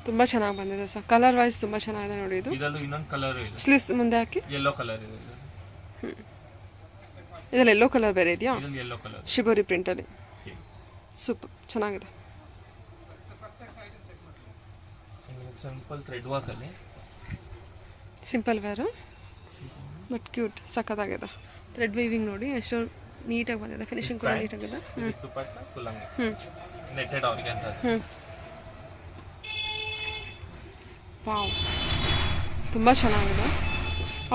ತುಂಬ ಚೆನ್ನಾಗಿ ಬಂದಿದೆ ಸರ್. ಕಲರ್ ವೈಸ್ ತುಂಬ ಚೆನ್ನಾಗಿದೆ ನೋಡಿ ಇದು. ಇದರಲ್ಲೂ ಇನ್ನೊಂದು ಕಲರ್ ಇದೆ. ಸ್ಲೀವ್ಸ್ ಮುಂದೆ ಹಾಕಿ ಯೆಲ್ಲೋ ಕಲರ್ ಇದೆ. ಇದರಲ್ಲಿ ಯೆಲ್ಲೋ ಕಲರ್ ಬೇರೆ ಇದೆಯಾ? ಇದರಲ್ಲಿ ಯೆಲ್ಲೋ ಕಲರ್ ಶಿಬೋರಿ ಪ್ರಿಂಟಲ್ಲಿ. ಸೇಮ್. ಸೂಪರ್ ಚೆನ್ನಾಗಿದೆ. ಸಿಂಪಲ್ ಥ್ರೆಡ್ ವರ್ಕಲ್ಲಿ ಸಿಂಪಲ್ ವೇರು ಬಟ್ ಕ್ಯೂಟ್ ಸಖತ್ತಾಗಿದೆ. ಥ್ರೆಡ್ ವೀವಿಂಗ್ ನೋಡಿ ಎಷ್ಟು ನೀಟಾಗಿ ಬಂದಿದೆ, ಫಿನಿಶಿಂಗ್ ಕೂಡ ನೀಟಾಗಿದೆ. ದುಪಟ್ಟ ಫುಲ್ ಹಂಗೆ ನೆಟ್ಟೆಡ್ ಆರ್ಗನ್ಸಾ. ವಾವ್ ತುಂಬ ಚೆನ್ನಾಗಿದೆ.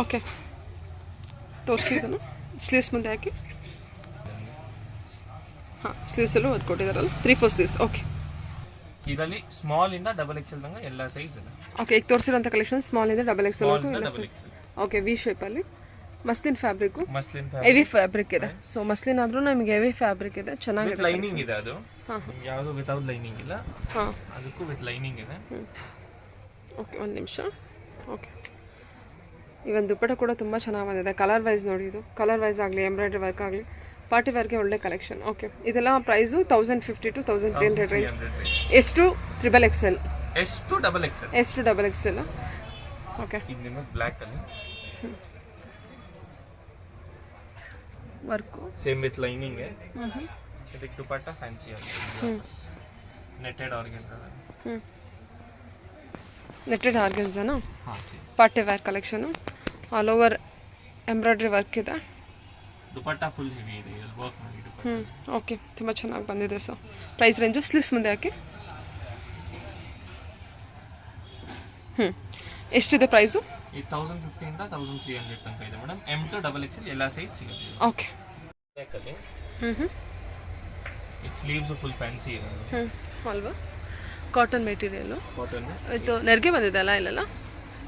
ಓಕೆ ತೋರಿಸಿದನು ಸ್ಲೀವ್ಸ್ ಮುಂದೆ ಹಾಕಿ. ಹಾಂ ಸ್ಲೀವ್ಸಲ್ಲೂ ಅದು ಕೊಟ್ಟಿದ್ದಾರಲ್ಲ 3/4 ಸ್ಲೀವ್ಸ್. ಓಕೆ ಇದರಲ್ಲಿ ಸ್ಮಾಲ್ ಇಂದ ಡಬಲ್ ಎಕ್ಸೆಲ್ ತನಕ ಎಲ್ಲ ಸೈಜ್ ಇದೆ. ಓಕೆ ಈಗ ತೋರಿಸಿರೋಂಥ ಕಲೆಕ್ಷನ್ ಸ್ಮಾಲ್ ಇಂದ ಡಬಲ್ ಎಕ್ಸೆಲ್ ಎಲ್ಲ ಸೈಜ್. ಓಕೆ ವಿ ಶೇಪಲ್ಲಿ ಮಸ್ಲಿನ್ ಫ್ಯಾಬ್ರಿಕ್ಕು, ಹೆವಿ ಫ್ಯಾಬ್ರಿಕ್ ಇದೆ. ಸೊ ಮಸ್ಲಿನ್ ಆದ್ರೂ ನಮಗೆ ಹೆವಿ ಫ್ಯಾಬ್ರಿಕ್ ಇದೆ, ಚೆನ್ನಾಗಿದೆ. ಲೈನಿಂಗ್ ಇದೆ, ಅದು ಯಾವುದು ವಿತೌಟ್ ಲೈನಿಂಗ್ ಇಲ್ಲ. ಹಾಂ ಅದಕ್ಕೂ ವಿತ್ ಲೈನಿಂಗ್ ಇದೆ. ಓಕೆ ಒಂದು ನಿಮಿಷ. ಓಕೆ ಇವನ್ ದುಪ್ಪಟ್ಟ ಕೂಡ ತುಂಬ ಚೆನ್ನಾಗಿ ಬಂದಿದೆ. ಕಲರ್ ವೈಸ್ ನೋಡಿ, ಇದು ಕಲರ್ ವೈಸ್ ಆಗಲಿ ಎಂಬ್ರಾಯ್ಡ್ರಿ ವರ್ಕ್ ಆಗಲಿ ಪಾರ್ಟಿ ವೇರ್ಗೆ ಒಳ್ಳೆ ಕಲೆಕ್ಷನ್. ಓಕೆ ಇದೆಲ್ಲ ಪ್ರೈಸು 1050 to 1300 ರೇಂಜ್. ಎಷ್ಟು ಟ್ರಿಬಲ್ ಎಕ್ಸೆಲ್, ಎಷ್ಟು ಡಬಲ್ ಎಕ್ಸೆಲ್, ಎಷ್ಟು ಡಬಲ್ ಎಕ್ಸೆಲ್. ಓಕೆ ಇದು ನಿಮಗೆ ಬ್ಲ್ಯಾಕ್ ಅಲ್ಲಿ ವರ್ಕು ಸೇಮ್ ವಿತ್ ಲೈನಿಂಗ್. ಇದಕ್ಕೆ ದುಪಟ್ಟ ಫ್ಯಾನ್ಸಿ ಆಗಿದೆ, ನೆಟ್ಟೆಡ್ ಆರ್ಗನ್ಸಾ. ನೆಟ್ಟೆಡ್ ಆರ್ಗನ್ಸಾನ ಹಾಂ same party wear collection. All over embroidery work ಇದೆ. ದುಪಟ್ಟ ಫುಲ್ ಹೆವಿ ಇದೆ, ಇಲ್ಲಿ ವರ್ಕ್ ಮಾಡಿ ದುಪಟ್ಟ. ಓಕೆ ತುಂಬ ಚೆನ್ನಾಗಿ ಬಂದಿದೆ. ಸೊ ಪ್ರೈಸ್ ರೇಂಜು ಸ್ಲೀವ್ಸ್ ಮುಂದೆ ಹಾಕಿ. ಎಷ್ಟಿದೆ ಪ್ರೈಸು? ಈ 1050 ಇಂದ 1300 ತನಕ ಇದೆ madam. M to double XL ಎಲ್ಲ ಸೈಜ್ ಸಿಗುತ್ತೆ. ಓಕೆ ಬ್ಲ್ಯಾಕಲ್ಲಿ ಇದು ಸ್ಲೀವ್ಸ್ ಫುಲ್ ಫ್ಯಾನ್ಸಿ ಇದೆ. ಅಲ್ವಾ ಕಾಟನ್ ಮೆಟೀರಿಯಲ್ಲು. ಕಾಟನ್ ಇದು ನೆರಿಗೆ ಬಂದಿದೆ ಅಲ್ಲ ಇಲ್ಲೆಲ್ಲ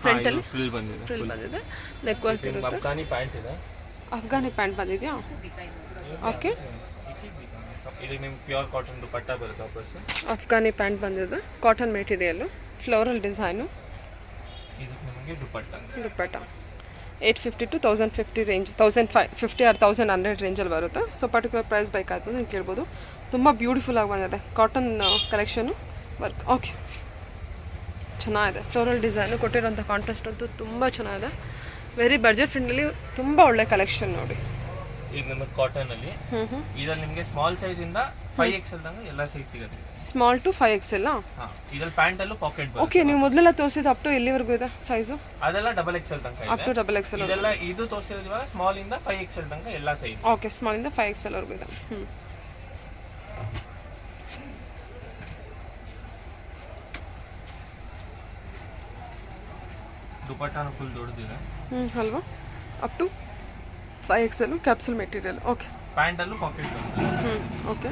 ಫ್ರಂಟಲ್ಲಿ ಫ್ರಿಲ್ ಬಂದಿದೆ. ಫ್ರಿಲ್ ಬಂದಿದೆ, ನೆಕ್ ವರ್ಕ್ ಇರುತ್ತೆ. ಅಫ್ಘಾನಿ ಪ್ಯಾಂಟ್ ಇದೆ, ಅಫ್ಘಾನಿ ಪ್ಯಾಂಟ್ ಬಂದಿದೆಯಾ? ಓಕೆ ಇದು ನಿಮ್ಗೆ ಪ್ಯೂರ್ ಕಾಟನ್ ದುಪಟ್ಟ ಬರುತ್ತೆ ವಾಪಸ್. ಅಫ್ಘಾನಿ ಪ್ಯಾಂಟ್ ಬಂದಿದೆ, ಕಾಟನ್ ಮೆಟೀರಿಯಲ್ಲು, ಫ್ಲೋರಲ್ ಡಿಸೈನು. ಇದಕ್ಕೆ ನಿಮಗೆ ದುಪಟ್ಟ 850 to 1050 ರೇಂಜ್, 1050 or 1100 ರೇಂಜಲ್ಲಿ ಬರುತ್ತೆ. ಸೊ ಪರ್ಟಿಕ್ಯುಲರ್ ಪ್ರೈಸ್ ಬೇಕಾಯ್ತು ನೀವು ಕೇಳ್ಬೋದು. ತುಂಬ ಬ್ಯೂಟಿಫುಲ್ ಆಗಿ ಬಂದಿದೆ ಕಾಟನ್ ಕಲೆಕ್ಷನು ವರ್ಕ್. ಓಕೆ ಚೆನ್ನಾಗಿದೆ, ಫ್ಲೋರಲ್ ಡಿಸೈನು ಕೊಟ್ಟಿರೋಂಥ ಕಾಂಟ್ರಾಸ್ಟ್ ಅಂತೂ ತುಂಬ ಚೆನ್ನಾಗಿದೆ. ವೆರಿ ಬಡ್ಜೆಟ್ ಫ್ರೆಂಡ್ಲಿ, ತುಂಬ ಒಳ್ಳೆ ಕಲೆಕ್ಷನ್ ನೋಡಿ. ಈಗ ನಿಮಗೆ ಕಾಟನ್ ಅಲ್ಲಿ ಇದ್ರಲ್ಲಿ ನಿಮಗೆ ಸ್ಮಾಲ್ ಸೈಜ್ ಇಂದ 5XL ತನಕ ಎಲ್ಲ ಸೈಜ್ ಸಿಗುತ್ತೆ. Small to 5XL. ಇದ್ರಲ್ಲಿ ಪ್ಯಾಂಟ್ ಅಲ್ಲೂ ಪಾಕೆಟ್ ಬರುತ್ತೆ. ಓಕೆ ನೀವು ಮೊದಲೆಲ್ಲ ತೋರಿಸಿದ ಅಪ್ ಟು ಎಲ್ಲಿವರೆಗೂ ಇದೆ ಸೈಜು? ಅದೆಲ್ಲ ಡಬಲ್ ಎಕ್ಸೆಲ್ ತನಕ ಇದೆ. Up to double XL. ಇದೆಲ್ಲ ಇದು ತೋರಿಸಿರೋದು ಇವಾಗ ಸ್ಮಾಲ್ ಇಂದ 5XL ತನಕ ಎಲ್ಲ ಸೈಜ್. ಓಕೆ ಸ್ಮಾಲ್ ಇಂದ 5XL ವರೆಗೂ ಇದೆ. ದುಪಟ್ಟಾನು ಫುಲ್ ದೊಡ್ಡದಿದೆ. ಅಲ್ವಾ up to 5XL capsule material. Okay pant ಅಲ್ಲೂ ಪಾಕೆಟ್ ಬರುತ್ತೆ. ಓಕೆ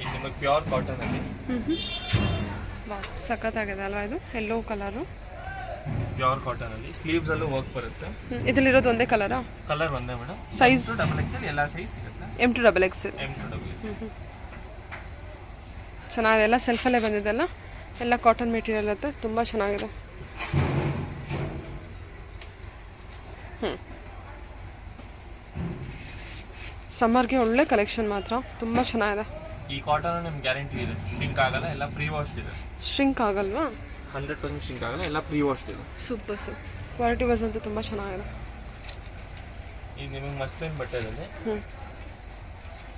ಇದು ನಿಮಗೆ ಪ್ಯೂರ್ ಕಾಟನ್ ಅಲ್ಲಿ ಸಖತ್ತಾಗಿದೆ ಅಲ್ವಾ? ಇದು ಯೆಲ್ಲೋ ಕಲರು, ಪ್ಯೂರ್ ಕಾಟನ್ ಅಲ್ಲಿ ಸ್ಲೀವ್ಸ್ ಅಲ್ಲೂ ವರ್ಕ್ ಬರುತ್ತೆ. ಇದರಲ್ಲಿರೋದು ಒಂದೇ ಕಲರಾ? ಕಲರ್ ಒಂದೇ ಮೇಡಮ್. ಸೈಜ್ ಡಬಲ್ ಎಕ್ಸೆಲ್ ಎಲ್ಲ ಸೈಜ್ ಸಿಗುತ್ತೆ. M to double XL. ಚೆನ್ನಾಗಿದೆ, ಎಲ್ಲ ಸೆಲ್ಫಲ್ಲೇ ಬಂದಿದೆಲ್ಲ, ಎಲ್ಲ ಕಾಟನ್ ಮೆಟೀರಿಯಲ್ ಇರುತ್ತೆ, ತುಂಬ ಚೆನ್ನಾಗಿದೆ. ಸಮ್ಮರ್ಗೆ ಒಳ್ಳೆ ಕಲೆಕ್ಷನ್ ಮಾತ್ರ ತುಂಬ ಚೆನ್ನಾಗಿದೆ. ಈ ಕಾಟನ್ ನಿಮ್ಗೆ ಗ್ಯಾರಂಟಿ ಇದೆ, ಶ್ರಿಂಕ್ ಆಗಲ್ಲ, ಎಲ್ಲ ಪ್ರೀ ವಾಶ್ಡ್ ಇದೆ. ಶ್ರಿಂಕ್ ಆಗಲ್ವಾ? 100% ಶ್ರಿಂಕ್ ಆಗಲ್ಲ, ಎಲ್ಲ ಪ್ರೀ ವಾಶ್ಡ್ ಇದೆ. ಸೂಪರ್ ಕ್ವಾಲಿಟಿ ವೈಸ್ ಅಂತೂ ತುಂಬ ಚೆನ್ನಾಗಿದೆ. ಈಗ ನಿಮಗೆ ಮಸ್ಲಿನ್ ಬಟ್ಟೆದಲ್ಲಿ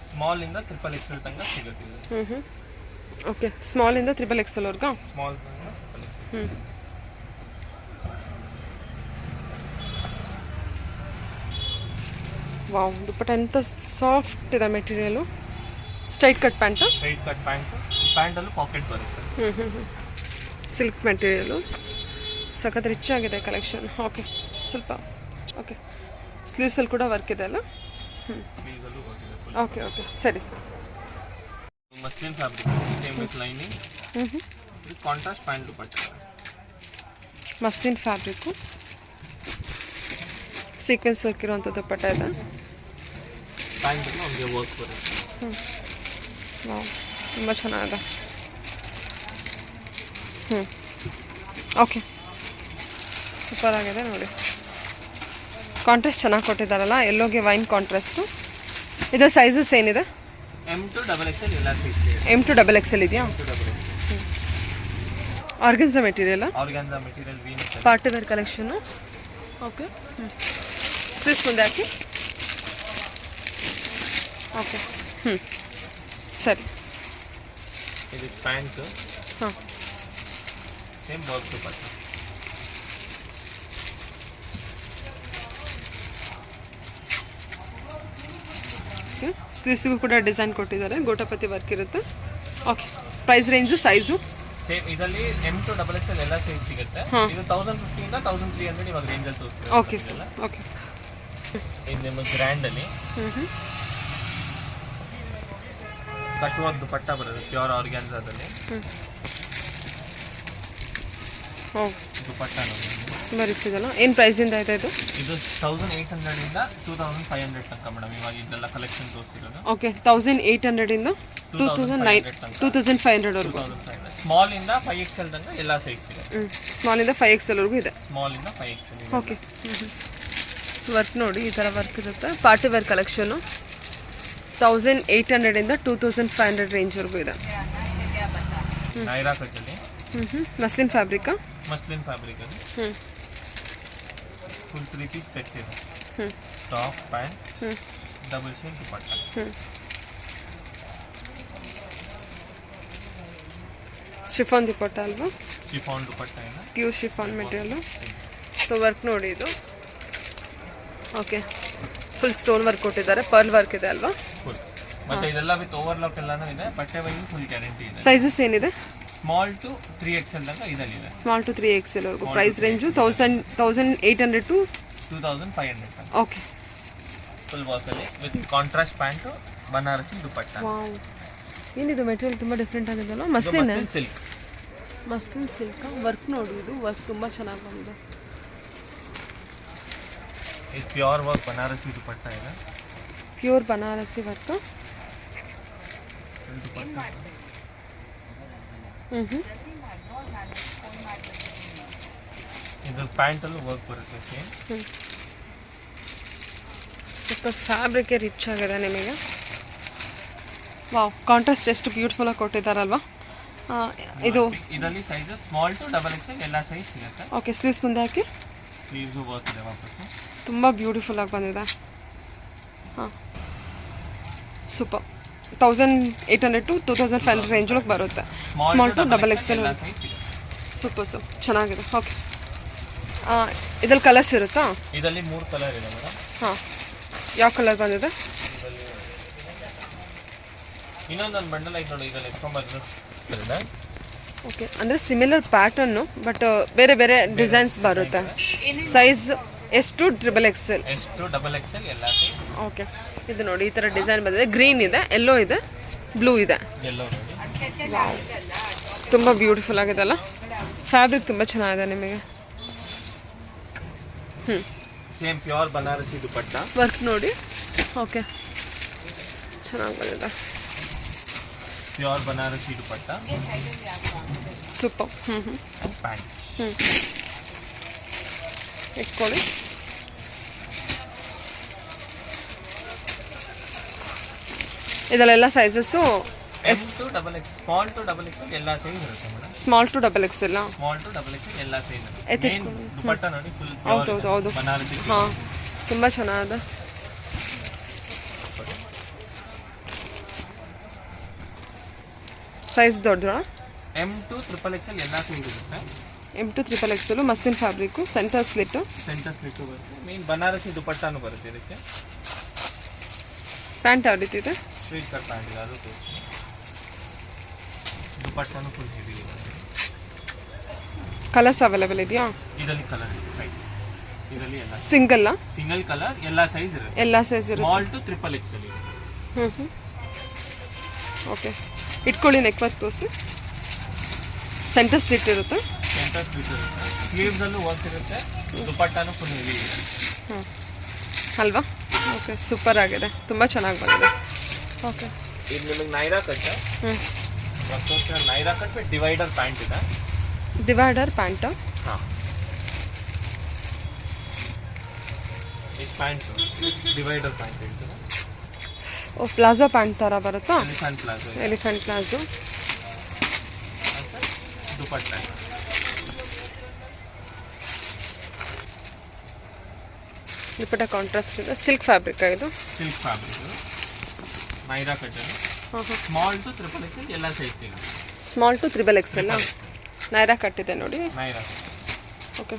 ಸ್ಮಾಲ್ ಇಂದ XXL ತನಕ ಸಿಗುತ್ತೆ. ಓಕೆ ಸ್ಮಾಲ್ ಇಂದ XXL ವರ್ಗ. ಸ್ಮಾಲ್ ವಾವ್ ದುಪ್ಪಟ್ಟ ಎಂತ ಸಾಫ್ಟ್ ಇದೆ material. Straight cut pant? Straight cut ಪ್ಯಾಂಟಲ್ಲೂ ಪಾಕೆಟ್ ಬರುತ್ತೆ. ಸಿಲ್ಕ್ ಮೆಟೀರಿಯಲು ಸಖತ್ ರಿಚ್ ಆಗಿದೆ ಕಲೆಕ್ಷನ್. ಓಕೆ ಸ್ವಲ್ಪ ಓಕೆ ಸ್ಲೀವ್ಸಲ್ಲಿ ಕೂಡ ವರ್ಕ್ ಇದೆ ಅಲ್ಲ? ಓಕೆ ಓಕೆ ಸರಿ sir. Muslin fabric same with lining. Contrast pant dupatta. Muslin fabric sequence work ಇರುವಂಥ ದುಪ್ಪಟ್ಟ ಇದೆ. ಪ್ಯಾಂಟಲ್ಲಿ ನಮಗೆ ವರ್ಕ್ ಬರುತ್ತೆ. ವಾವ್ ತುಂಬ ಚೆನ್ನಾಗಿದೆ. ಓಕೆ ಸೂಪರ್ ಆಗಿದೆ ನೋಡಿ. ಕಾಂಟ್ರಾಸ್ಟ್ ಚೆನ್ನಾಗಿ ಕೊಟ್ಟಿದ್ದಾರಲ್ಲ, ಎಲ್ಲೋಗೆ ವೈನ್ ಕಾಂಟ್ರಾಸ್ಟು. ಇದರ ಸೈಜಸ್ ಏನಿದೆ? M to double XL ಎಲ್ಲ ಸೈಜ್ ಇದೆ. M to double XL ಇದೆಯಾ? Organza material. Organza material V neck party wear collection. Okay sleeves ಮುಂದೆ ಹಾಕಿ. ಓಕೆ ಸರಿ. ಇದು ಪ್ಯಾಂಟ್. Same work dupatta. ಸ್ಲೀವ್ಸ್ಗೂ ಕೂಡ ಡಿಸೈನ್ ಕೊಟ್ಟಿದ್ದಾರೆ, ಗೋಟಪತಿ ವರ್ಕ್ ಇರುತ್ತೆ. Okay, price range size same ಇದರಲ್ಲಿ M to XXL ಎಲ್ಲ ಸೈಜ್ ಸಿಗುತ್ತೆ. ಇದು 1050 ಇಂದ 1300 ಇವಾಗ ರೇಂಜ್ ಅಲ್ಲಿ ತೋರಿಸ್ತೀವಿ. Okay sir. ಓಕೆ, ಇದು ನಿಮ್ಮ ಗ್ರ್ಯಾಂಡ್ ಅಲ್ಲಿ ಕಟ್ಟುವ ದುಪಟ್ಟ ಬರುತ್ತೆ, ಪ್ಯೂರ್ ಆರ್ಗ್ಯಾನ್ಸಾದಲ್ಲಿ ದುಪಟ್ಟ ಬರುತ್ತದಲ್ಲ. ಏನು ಪ್ರೈಸಿಂದ ಆಯ್ತಾ ಇದು? ಇದು 1800 ಇಂದ 2500 ತನಕ ಮೇಡಮ್. ಇವಾಗ ಇದೆಲ್ಲ ಕಲೆಕ್ಷನ್ ತೋರಿಸ್ತಿರೋದು. ಓಕೆ, 1800 ಇಂದ 2500 ವರೆಗೂ. ಸ್ಮಾಲ್ ಇಂದ 5XL ತನಕ ಎಲ್ಲ ಸೈಜ್ ಸಿಗುತ್ತೆ. ಸ್ಮಾಲ್ ಇಂದ 5XL ವರೆಗೂ ಇದೆ. ಸ್ಮಾಲ್ ಇಂದ 5XL. ಓಕೆ, ಸೊ ವರ್ಕ್ ನೋಡಿ ಈ ಥರ ವರ್ಕ್ ಇರುತ್ತೆ. ಪಾರ್ಟಿ ವೇರ್ ಕಲೆಕ್ಷನು 1800 ಇಂದ 2500 ರೇಂಜ್ವರೆಗೂ ಇದೆ. ನೈರಾ ಕಟ್ಟಲ್ಲಿ ಮಸ್ಲಿನ್ ಫ್ಯಾಬ್ರಿಕಾ? ಮಸ್ಲಿನ್ ಫ್ಯಾಬ್ರಿಕ್ ಅಲ್ಲಿ ಫುಲ್ 3 ಪೀಸ್ ಸೆಟ್ ಇದೆ. Top pant double shade dupatta. Chiffon dupatta ಅಲ್ವಾ? ಶಿಫಾನ್ ದುಪಟ್ಟ ಇಲ್ಲ, pure chiffon material. So work ನೋಡಿ ಇದು. ಓಕೆ, ಫುಲ್ ಸ್ಟೋನ್ ವರ್ಕ್ ಕೊಟ್ಟಿದ್ದಾರೆ, ಪರ್ಲ್ ವರ್ಕ್ ಇದೆ ಅಲ್ವಾ? ಫುಲ್. ಮತ್ತೆ ಇದೆಲ್ಲ ವಿತ್ ಓವರ್ಲಾಕ್ ಎಲ್ಲಾನು ಇದೆ. ಬಟ್ಟೆ ಬಗ್ಗೆ ಫುಲ್ ಗ್ಯಾರಂಟಿ ಇದೆ. ಸೈಜಸ್ ಏನಿದೆ? ಸ್ಮಾಲ್ ಟು 3XL ತನಕ ಇದಲ್ಲಿದೆ. ಸ್ಮಾಲ್ ಟು 3XL ವರೆಗೂ. ಪ್ರೈಸ್ ರೇಂಜು 1800 ಟು 2500 ತನಕ. ಓಕೆ, ಫುಲ್ ವರ್ಕ್ ಅಲ್ಲಿ with contrast pant Banarasi dupatta. Wow, ಏನಿದು ಮೆಟೀರಿಯಲ್ ತುಂಬ ಡಿಫ್ರೆಂಟ್ ಆಗಿದೆಲ್ಲ. Muslin silk. Muslin silk work ನೋಡಿ, ಇದು ವರ್ಕ್ ತುಂಬ ಚೆನ್ನಾಗಿ ಬಂದಿದೆ. ಇದು ಪ್ಯೂರ್ ವರ್ಕ್ ಬನಾರಸಿ ದುಪಟ್ಟ ಇದೆ. Pure Banarasi work. ಇದು ಪ್ಯಾಂಟ್ ಅಲ್ಲೂ ವರ್ಕ್ ಬರುತ್ತೆ ಸೇಮ್. ಸ್ವಲ್ಪ ಫ್ಯಾಬ್ರಿಕ್ ರಿಚ್ ಆಗಿದೆ ನಿಮಗೆ. ವಾವ್, ಕಾಂಟ್ರಾಸ್ಟ್ ಎಷ್ಟು ಬ್ಯೂಟಿಫುಲ್ ಆಗಿ ಕೊಟ್ಟಿದ್ದಾರಲ್ವಾ? ಇದು ಇದರಲ್ಲಿ ಸೈಜಸ್ ಸ್ಮಾಲ್ ಟು XXL ಎಲ್ಲ ಸೈಜ್ ಸಿಗುತ್ತೆ. ಓಕೆ, ಸ್ಲೀವ್ಸ್ ಮುಂದೆ ಹಾಕಿ. ಸ್ಲೀವ್ಸ್ ವರ್ಕ್ ಇದೆ ವಾಪಸ್ಸು. ತುಂಬ ಬ್ಯೂಟಿಫುಲ್ ಆಗಿ ಬಂದಿದೆ. ಹಾಂ, ಸೂಪರ್. 1800 ಟು 2500 ರೇಂಜ್ ಒಳಗೆ ಬರುತ್ತೆ. ಸ್ಮಾಲ್ ಟು XXL ಎಲ್ಲ ಸೈಜ್ ಸಿಗುತ್ತೆ. ಸೂಪರ್ ಚೆನ್ನಾಗಿದೆ. ಓಕೆ, ಇದ್ರಲ್ಲಿ ಕಲರ್ಸ್ ಇರುತ್ತಾ? ಇದರಲ್ಲಿ 3 ಕಲರ್ ಇದೆ ಮೇಡಮ್. ಹಾಂ, ಯಾವ ಕಲರ್ ಬಂದಿದೆ? ಇನ್ನೊಂದೊಂದು ಬಂಡಲ್ ಐತೆ ನೋಡಿ, ಇದರಲ್ಲಿ ಎತ್ಕೊಂಡ್ಬಂದು. ಓಕೆ, ಅಂದರೆ ಸಿಮಿಲರ್ ಪ್ಯಾಟರ್ನು ಬಟ್ ಬೇರೆ ಬೇರೆ ಡಿಸೈನ್ಸ್ ಬರುತ್ತೆ. ಸೈಜ್ ಎಷ್ಟು? XXL. ಎಷ್ಟು XXL ಎಲ್ಲ ಸೈಜ್. ಓಕೆ, ಇದು ನೋಡಿ ಈ ಥರ ಡಿಸೈನ್ ಬಂದಿದೆ. ಗ್ರೀನ್ ಇದೆ, ಯೆಲ್ಲೋ ಇದೆ, ಬ್ಲೂ ಇದೆ. ಎಲ್ಲೋ ನೋಡಿ ತುಂಬ ಬ್ಯೂಟಿಫುಲ್ ಆಗಿದೆ ಅಲ್ಲ? ಫ್ಯಾಬ್ರಿಕ್ ತುಂಬ ಚೆನ್ನಾಗಿದೆ ನಿಮಗೆ. Same pure Banarasi dupatta. Work ನೋಡಿ. ಓಕೆ, ಚೆನ್ನಾಗಿ ಬಂದಿದೆ. Pure Banarasi dupatta. Super. Pant ಇಟ್ಕೊಳ್ಳಿ. ಇದೆಲ್ಲ ಸೈಜಸ್ಸು ಎಷ್ಟು? ಸ್ಮಾಲ್ ಟು XXL ಎಲ್ಲ ಸೈಜ್ ಇರುತ್ತೆ madam. Small to XXL. Small to XXL ಎಲ್ಲ ಸೈಜ್ ಇರುತ್ತೆ. ಮೇನ್ ದುಪಟ್ಟ ನೋಡಿ ಫುಲ್ ಹೌದು ಬನಾರಸಿ. ಹಾಂ, ತುಂಬ ಚೆನ್ನಾಗಿದೆ. ಸೈಜ್ ದೊಡ್ಡದಾ? M to XXL ಎಲ್ಲ ಸೈಜ್ ಇರುತ್ತೆ. M to XXL muslin fabric, centre slit. Centre slit ಬರುತ್ತೆ. ಮೇನ್ ಬನಾರಸಿ ದುಪಟ್ಟಾನು ಬರುತ್ತೆ ಇದಕ್ಕೆ. ಪ್ಯಾಂಟ್ ಯಾವ ರೀತಿ ಇದೆ? ಸ್ಟ್ರೀಟ್ ಕಟ್ ಪ್ಯಾಂಟ್ ಇದೆ, ಅದು ತೋರಿಸ್ತೀನಿ. ದುಪಟ್ಟಾನು ಫುಲ್ ಹೆವಿ ಇದೆ. ಕಲರ್ಸ್ ಅವೈಲೇಬಲ್ ಇದೆಯಾ? ಇದರಲ್ಲಿ ಕಲರ್ ಇದೆ, ಸೈಜ್ ಇದರಲ್ಲಿ ಎಲ್ಲ ಸಿಂಗಲ್ ಕಲರ್ ಎಲ್ಲ ಸೈಜ್ ಇರುತ್ತೆ. ಎಲ್ಲ ಸೈಜ್ ಇರುತ್ತೆ. ಸ್ಮಾಲ್ ಟು XXL ಇದೆ. ಓಕೆ, ಇಟ್ಕೊಳ್ಳಿ. ನೆಕ್ ವರ್ಕ್ ತೋರಿಸಿ. ಸೆಂಟರ್ ಸ್ಲಿಟ್ ಇರುತ್ತೆ. ಸೆಂಟರ್ ಸ್ಲಿಟ್ ಇರುತ್ತೆ. ಸ್ಲೀವ್ಸ್ ಅಲ್ಲೂ ವರ್ಕ್ ಇರುತ್ತೆ. ದುಪಟ್ಟಾನು ಫುಲ್ ಹೆವಿ ಇದೆ. ಅಲ್ವಾ? ಓಕೆ, ಸೂಪರ್ ಆಗಿದೆ, ತುಂಬ ಚೆನ್ನಾಗಿ ಬಂದಿದೆ. ಓಕೆ, ಇದು ನಿಮಗೆ Naira cut. Naira cut divider pant ಇದೆ. Divider pant. ಹಾಂ, ಇದು ಪ್ಯಾಂಟ್ ಡಿವೈಡರ್ ಪ್ಯಾಂಟ್ ಹೇಳ್ತೀವಿ. ಓ, ಪ್ಲಾಜೋ ಪ್ಯಾಂಟ್ ಥರ ಬರುತ್ತಾ? Elephant palazzo. Elephant palazzo. Dupatta dupatta contrast ಇದೆ. ಸಿಲ್ಕ್ ಫ್ಯಾಬ್ರಿಕ್ ಇದು. Silk fabric Naira cut. Small to XXL ಎಲ್ಲ ಸೈಜ್ ಸಿಗುತ್ತೆ. Small to XXL. ನೈರಾ ಕಟ್ಟಿದೆ ನೋಡಿ. ನೈರಾ. ಓಕೆ,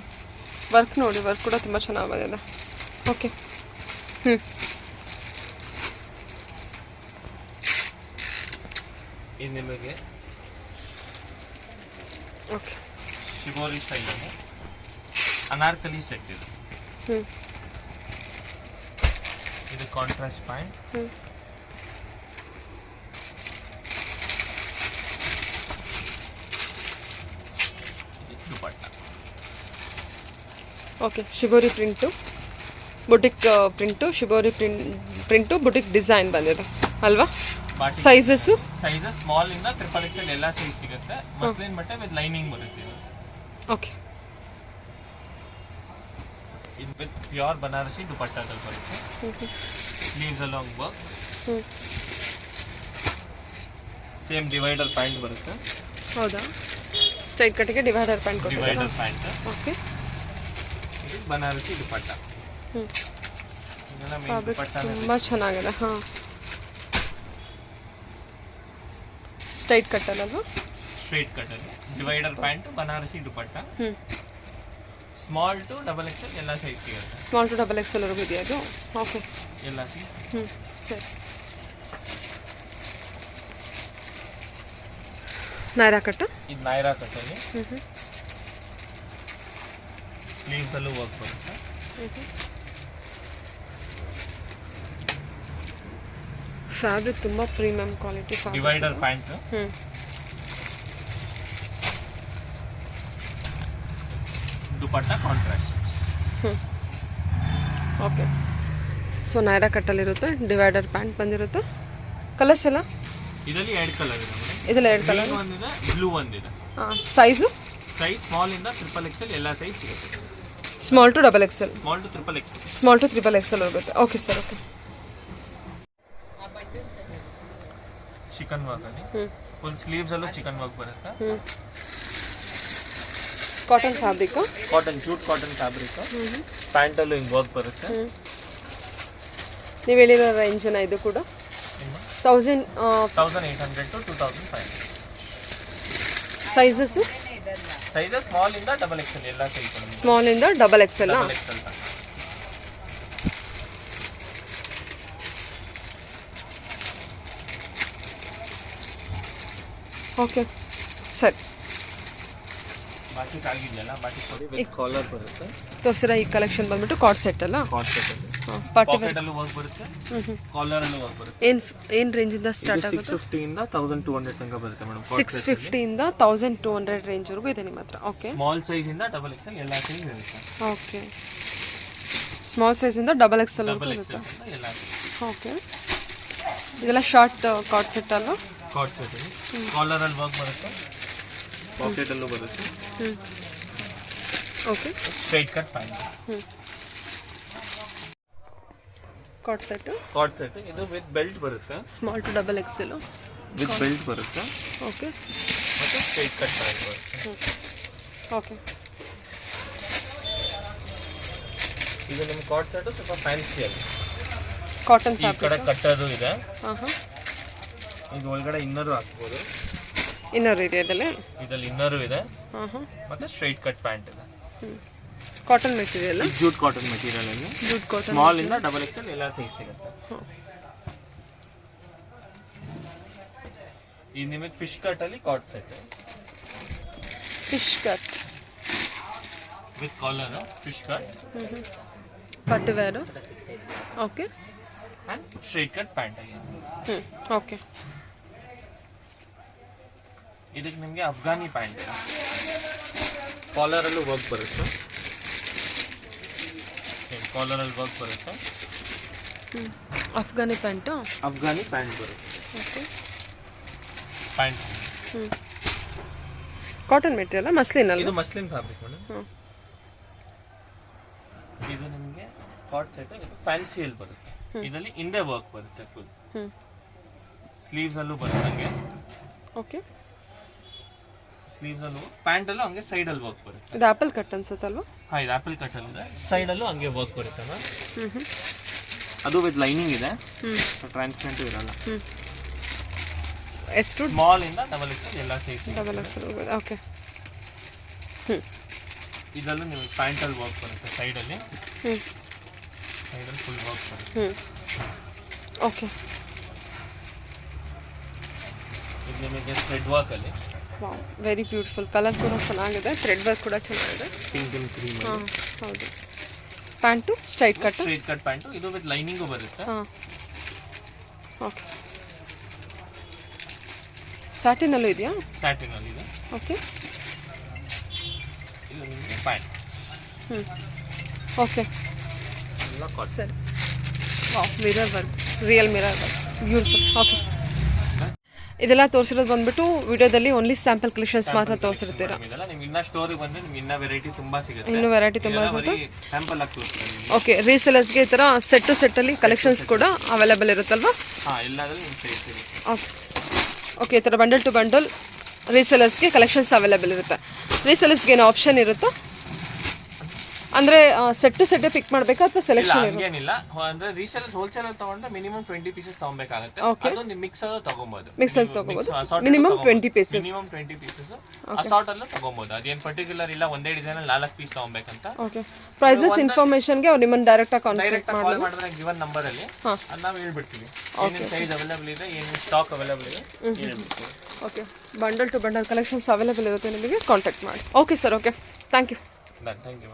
ವರ್ಕ್ ನೋಡಿ, ವರ್ಕ್ ಕೂಡ ತುಂಬ ಚೆನ್ನಾಗಿ ಬಂದಿದೆ. ಓಕೆ, ಇದು ನಿಮಗೆ ಓಕೆ ಶಿಬೋರಿ ಸ್ಟೈಲಲ್ಲಿ ಅನಾರ್ಕಲಿ ಸೆಟ್ ಇದು. ಇದು contrast pant. Dupatta. Okay, shibori print, boutique print, shibori print, boutique design ಬಂದಿದೆ ಅಲ್ವಾ? ಸೈಜಸ್ ಸ್ಮಾಲ್ ಇಂದ XXL ಎಲ್ಲ ಸೈಜ್ ಸಿಗುತ್ತೆ. ಮಸ್ಲಿನ್ ಬಟ್ಟೆ ವಿತ್ ಲೈನಿಂಗ್ ಬರುತ್ತೆ ಇದು. ಓಕೆ, ಇದು ವಿತ್ ಪ್ಯೂರ್ ಬನಾರಸಿ ದುಪಟ್ಟಾದಲ್ಲಿ ಬರುತ್ತೆ. Sleeves along work. Same divider pant ಬರುತ್ತೆ. ಹೌದಾ? ಸ್ಟ್ರೈಟ್ ಕಟ್ಟಿಗೆ ಡಿವೈಡರ್ ಪ್ಯಾಂಟ್ ಕೊಟ್ಟಿದ್ದೀರಾ? Divider pant. ಓಕೆ, ಇದು ಬನಾರಸಿ ದುಪಟ್ಟ. ಇದೆಲ್ಲ ಮೇನ್ ದುಪಟ್ಟ ತುಂಬ ಚೆನ್ನಾಗಿದೆ. ಹಾಂ, ಸ್ಟ್ರೈಟ್ ಕಟ್ಟಲ್ಲಲ್ವಾ? ಸ್ಟ್ರೈಟ್ ಕಟ್ಟಲ್ಲಿ divider pant, Banarasi dupatta. Small to XXL ಎಲ್ಲ ಸೈಜ್ ಸಿಗುತ್ತೆ. ಸ್ಮಾಲ್ ಟು XXL ವರೆಗೂ ಇದೆಯಾ ಅದು? ಓಕೆ, ಎಲ್ಲ ಸೈಜ್. ಸರಿ. ನೈರಾ ಕಟ್ಟ. ಇದು ನೈರಾ ಕಟ್ಟಲ್ಲಿ ಸ್ಲೀವ್ಸ್ ಅಲ್ಲೂ ವರ್ಕ್ ಬರುತ್ತೆ. ಫ್ಯಾಬ್ರಿಕ್ ತುಂಬ premium quality. Divider pant. Dupatta contrast. Okay, so Naira ಕಟ್ಟಲ್ಲಿರುತ್ತೆ, ಡಿವೈಡರ್ ಪ್ಯಾಂಟ್ ಬಂದಿರುತ್ತೆ. ಕಲರ್ಸ್ ಎಲ್ಲ ಇದರಲ್ಲಿ 2 ಕಲರ್ ಇದೆ ಮೇಡಮ್. ಇದೆಲ್ಲ 2 ಕಲರ್ ಒಂದಿದೆ, ಬ್ಲೂ ಒಂದಿದೆ. ಸೈಜು ಸೈಜ್ ಸ್ಮಾಲ್ ಇಂದ XXL ಎಲ್ಲ ಸೈಜ್ ಸಿಗುತ್ತೆ. Small to XXL. Small to XXL. Small to XXL ಹೋಗುತ್ತೆ. Okay sir. Okay, chikan work ಅಲ್ಲಿ ಫುಲ್ ಸ್ಲೀವ್ಸ್ ಅಲ್ಲೂ ಚಿಕನ್ ವರ್ಕ್ ಬರುತ್ತೆ. Cotton fabric. Cotton, jute cotton fabric. Pant ಅಲ್ಲೂ ಹಿಂಗೆ ವರ್ಕ್ ಬರುತ್ತೆ. ನೀವು ಹೇಳಿರೋ ರೇಂಜ್ನ ಇದು ಕೂಡ 1800 to 2500. ಸೈಜಸ್ ಸ್ಮಾಲ್ ಇಂದ XXL ಎಲ್ಲ ಸೈಜ್. ಸ್ಮಾಲ್ ಇಂದ XXL. XXL. ಓಕೆ ಸರಿ. ಬಾಟಿ ಆಗಿದೆಯಲ್ಲ, ಬಾಟಿ ಕೊಡಿ ವಿತ್ ಕಾಲರ್ ಬರುತ್ತೆ. ತೋರಿಸಿರ ಈ ಕಲೆಕ್ಷನ್ ಬಂದ್ಬಿಟ್ಟು ಕಾರ್ಡ್ ಸೆಟ್ ಅಲ್ಲ? ಕಾರ್ಡ್ ಸೆಟ್ ಅಲ್ಲಿ ಪಾಕೆಟ್ ಅಲ್ಲೂ ವರ್ಕ್ ಬರುತ್ತೆ, ಕಾಲರ್ ಅಲ್ಲೂ ವರ್ಕ್ ಬರುತ್ತೆ. ಏನು ರೇಂಜ್ ಇಂದ ಸ್ಟಾರ್ಟ್ ಆಗುತ್ತೆ? 650 ಇಂದ 1200 ತನಕ ಬರುತ್ತೆ ಮೇಡಮ್. 650 ಇಂದ 1200 ರೇಂಜ್ ವರೆಗೂ ಇದೆ ನಿಮ್ಮ ಹತ್ರ. ಓಕೆ, ಸ್ಮಾಲ್ ಸೈಜ್ ಇಂದ XXL ಎಲ್ಲ ಸೈಜ್ ಇರುತ್ತೆ. ಓಕೆ, ಸ್ಮಾಲ್ ಸೈಜ್ ಇಂದ XXL ವರೆಗೂ ಇರುತ್ತೆ. ಎಲ್ಲ ಸೈಜ್. ಓಕೆ, ಇದೆಲ್ಲ ಶಾರ್ಟ್ ಕಾರ್ಡ್ ಸೆಟ್ ಅಲ್ವಾ? ಕಾರ್ಡ್ ಸೆಟ್ ಅಲ್ಲಿ ಕಾಲರ್ ಅಲ್ಲಿ ವರ್ಕ್ ಬರುತ್ತೆ, ಪಾಕೆಟ್ ಅಲ್ಲೂ ಬರುತ್ತೆ. Okay, straight cut pant. Co-ord set. Co-ord set ಇದು ವಿತ್ ಬೆಲ್ಟ್ ಬರುತ್ತೆ. Small to XXL with belt ಬರುತ್ತೆ. ಓಕೆ, ಮತ್ತೆ ಸ್ಟ್ರೈಟ್ ಕಟ್ ಪ್ಯಾಂಟ್ ಬರುತ್ತೆ. ಓಕೆ, ಇದು ನಿಮ್ಮ ಕಾರ್ಡ್ ಸೆಟ್ ಸ್ವಲ್ಪ ಫ್ಯಾನ್ಸಿ ಅಲ್ಲಿ ಕಾಟನ್ ಈ ಕಡೆ ಫ್ಯಾಬ್ರಿಕ್. ಕಟ್ಟೋದು ಇದೆ. ಹಾಂ, ಇದು ಒಳಗಡೆ ಇನ್ನರು ಹಾಕ್ಬೋದು. ಇನ್ನರ್ ಇದೆ ಇದರಲ್ಲಿ. ಇದರಲ್ಲಿ ಇನ್ನರು ಇದೆ. ಹಾಂ, ಮತ್ತೆ ಸ್ಟ್ರೈಟ್ ಕಟ್ ಪ್ಯಾಂಟ್ ಇದೆ. Cotton material. Jute cotton material ಅಲ್ಲಿ ಜೂಟ್ ಕಾಟನ್. ಸ್ಮಾಲ್ ಇಂದ XXL ಎಲ್ಲ ಸೈಜ್ ಸಿಗುತ್ತೆ. ಇದು ನಿಮಗೆ ಫಿಶ್ ಕಟ್ ಅಲ್ಲಿ cord set. Fish cut with collar, fish cut, ಪಟ್ಟು wear. Okay, and straight cut pant ಆಗಿದೆ. ಓಕೆ, ಇದಕ್ಕೆ ನಿಮಗೆ ಅಫ್ಘಾನಿ ಪ್ಯಾಂಟ್ ಇದೆ. ಕಾಲರ್ ಅಲ್ಲೂ ವರ್ಕ್ ಬರುತ್ತೆ. ಕಾಲರ್ ಅಲ್ಲಿ ವರ್ಕ್ ಬರುತ್ತೆ. ಅಫ್ಘಾನಿ ಪ್ಯಾಂಟು. ಅಫ್ಘಾನಿ ಪ್ಯಾಂಟ್ ಬರುತ್ತೆ. Okay, pant cotton material, muslin ಅಲ್ಲ? ಇದು ಮಸ್ಲಿನ್ ಫ್ಯಾಬ್ರಿಕ್ ಮೇಡಮ್. ಇದು ನಿಮಗೆ ಕಾರ್ಡ್ ಸೆಟ್. ಇದು ಫ್ಯಾನ್ಸಿಯಲ್ಲಿ ಬರುತ್ತೆ. ಇದರಲ್ಲಿ ಹಿಂದೆ ವರ್ಕ್ ಬರುತ್ತೆ ಫುಲ್. ಸ್ಲೀವ್ಸ್ ಅಲ್ಲೂ ಬರುತ್ತೆ ಹಂಗೆ. ಓಕೆ, ಸ್ಲೀವ್ಸ್ ಅಲ್ಲೂ ಪ್ಯಾಂಟ್ ಅಲ್ಲೂ ಹಂಗೆ ಸೈಡ್ ಅಲ್ಲಿ ವರ್ಕ್ ಬರುತ್ತೆ. ಇದು ಆಪಲ್ ಕಟ್ ಅನ್ಸುತ್ತಲ್ವಾ? ಹಾಂ, ಇದು ಆಪಲ್ ಕಟ್ ಅಲ್ಲಿ ಇದೆ. ಸೈಡ್ ಅಲ್ಲೂ ಹಂಗೆ ವರ್ಕ್ ಬರುತ್ತೆ ಮ್ಯಾಮ್. ಅದು ವಿತ್ ಲೈನಿಂಗ್ ಇದೆ, ಟ್ರಾನ್ಸ್ಪರೆಂಟ್ ಇರಲ್ಲ. ಎಷ್ಟು? ಸ್ಮಾಲ್ ಇಂದ XXL ಎಲ್ಲ ಸೈಜ್. XXL. ಓಕೆ, ಇದರಲ್ಲೂ ನಿಮಗೆ ಪ್ಯಾಂಟಲ್ಲಿ ವರ್ಕ್ ಬರುತ್ತೆ, ಸೈಡಲ್ಲಿ ಫುಲ್ ವರ್ಕ್ ಬರುತ್ತೆ. ಓಕೆ, ಇದು ನಿಮಗೆ ಥ್ರೆಡ್ ವರ್ಕಲ್ಲಿ ವಾವ್, ವೆರಿ ಬ್ಯೂಟಿಫುಲ್. ಕಲರ್ ಕೂಡ ಚೆನ್ನಾಗಿದೆ, ಥ್ರೆಡ್ ವರ್ಕ್ ಕೂಡ ಚೆನ್ನಾಗಿದೆ. Pink and cream. ಹೌದು. ಪ್ಯಾಂಟು ಸ್ಟ್ರೈಟ್ ಕಟ್ ಪ್ಯಾಂಟು, ಇದು ವಿತ್ ಲೈನಿಂಗು ಬರುತ್ತೆ. ಓಕೆ, ಸ್ಯಾಟಿನಲ್ಲೂ ಇದೆಯಾ? ಸ್ಯಾಟಿನಲ್ಲಿ ಇದೆ. ಓಕೆ, ಇದು ನಿಮಗೆ ಪ್ಯಾಂಟ್. ಓಕೆ, ಎಲ್ಲ ಕಾಟನ್. ಸರಿ. Wow, mirror work, real mirror work, beautiful. Okay, ಇದೆಲ್ಲ ತೋರಿಸಿರೋದು ಬಂದ್ಬಿಟ್ಟು ವಿಡಿಯೋದಲ್ಲಿ ಓನ್ಲಿ ಸ್ಯಾಂಪಲ್ ಕಲೆಕ್ಷನ್ಸ್ ಮಾತ್ರ ತೋರಿಸಿರ್ತೀರಾ. ಇದೆಲ್ಲ ನಿಮ್ಗೆ ಇನ್ನ ಸ್ಟೋರಿಗೆ ಬಂದ್ರೆ ನಿಮ್ಗೆ ಇನ್ನ ವೆರೈಟಿ ತುಂಬಾ ಸಿಗುತ್ತೆ. ಇನ್ನೂ ವೆರೈಟಿ ತುಂಬ ಸಿಗುತ್ತೆ. ಸ್ಯಾಂಪಲ್ ಆಗಿ ತೋರಿಸ್ತೀನಿ. ಓಕೆ, ರೀಸೆಲರ್ಸ್ಗೆ ಈ ಥರ ಸೆಟ್ಟಲ್ಲಿ ಕಲೆಕ್ಷನ್ಸ್ ಕೂಡ ಅವೈಲೇಬಲ್ ಇರುತ್ತಲ್ವಾ? ಹಾಂ, ಎಲ್ಲದರಲ್ಲೂ ನಿಮ್ಗೆ ಸಿಗುತ್ತೆ. ಓಕೆ, ಓಕೆ, ಈ ಥರ ಬಂಡಲ್ ಟು ಬಂಡಲ್ ರೀಸೆಲರ್ಸ್ಗೆ ಕಲೆಕ್ಷನ್ಸ್ ಅವೈಲೇಬಲ್ ಇರುತ್ತೆ. ರೀಸೆಲರ್ಸ್ಗೆ ಏನೋ ಆಪ್ಷನ್ ಇರುತ್ತಾ? ಅಂದರೆ ಸೆಟ್ ಟು ಸೆಟ್ಟೇ ಪಿಕ್ ಮಾಡಬೇಕಾ ಅಥವಾ ಸೆಲೆಕ್ಷನ್? ಹಂಗೇನಿಲ್ಲ, ಅಂದ್ರೆ ರೀಸೇಲರ್ಸ್ ಹೋಲ್ಸೇಲ್ ಅಲ್ಲಿ ತಗೊಂಡ್ರೆ ಮಿನಿಮಮ್ 20 ಪೀಸಸ್ ತಗೊಬೇಕಾಗುತ್ತೆ. ಅದು ನೀವು ಮಿಕ್ಸ್ ಅಲ್ಲಿ ತಗೊಬಹುದು. ಮಿಕ್ಸ್ ಅಲ್ಲಿ ತಗೋಬಹುದು. Minimum 20 pieces. ಮಿನಿಮಮ್ 20 ಪೀಸಸ್ ಅಸಾರ್ಟ್ ಅಲ್ಲೂ ತಗೊಬಹುದು. ಅದೇನು ಪರ್ಟಿಕ್ಯುಲರ್ ಇಲ್ಲ ಒಂದೇ ಡಿಸೈನ್ ಅಲ್ಲಿ 4 ಪೀಸ್ ತಗೊಬೇಕಂತ. ಓಕೆ, ಪ್ರೈಸಸ್ ಇನ್ಫಾರ್ಮೇಷನ್ಗೆ ಅವ್ರು ನಿಮ್ಮನ್ನು ಡೈರೆಕ್ಟ್ ಆಗಿ ಕಾಂಟ್ಯಾಕ್ಟ್ ಮಾಡಿದ್ರೆ ಗಿವನ್ ನಂಬರ್ ಅಲ್ಲಿ ಅದು ನಾವು ಹೇಳ್ಬಿಡ್ತೀವಿ. ಏನೇನು ಸೈಜ್ ಅವೈಲೇಬಲ್ ಇದೆ, ಏನೇನು ಸ್ಟಾಕ್ ಅವೈಲೇಬಲ್ ಇದೆ ಹೇಳ್ಬಿಡ್ತೀವಿ. Okay, bundle to bundle collections available ಇರುತ್ತೆ, ನಿಮಗೆ ಕಾಂಟ್ಯಾಕ್ಟ್ ಮಾಡಿ. Okay sir, okay, thank you. Thank you.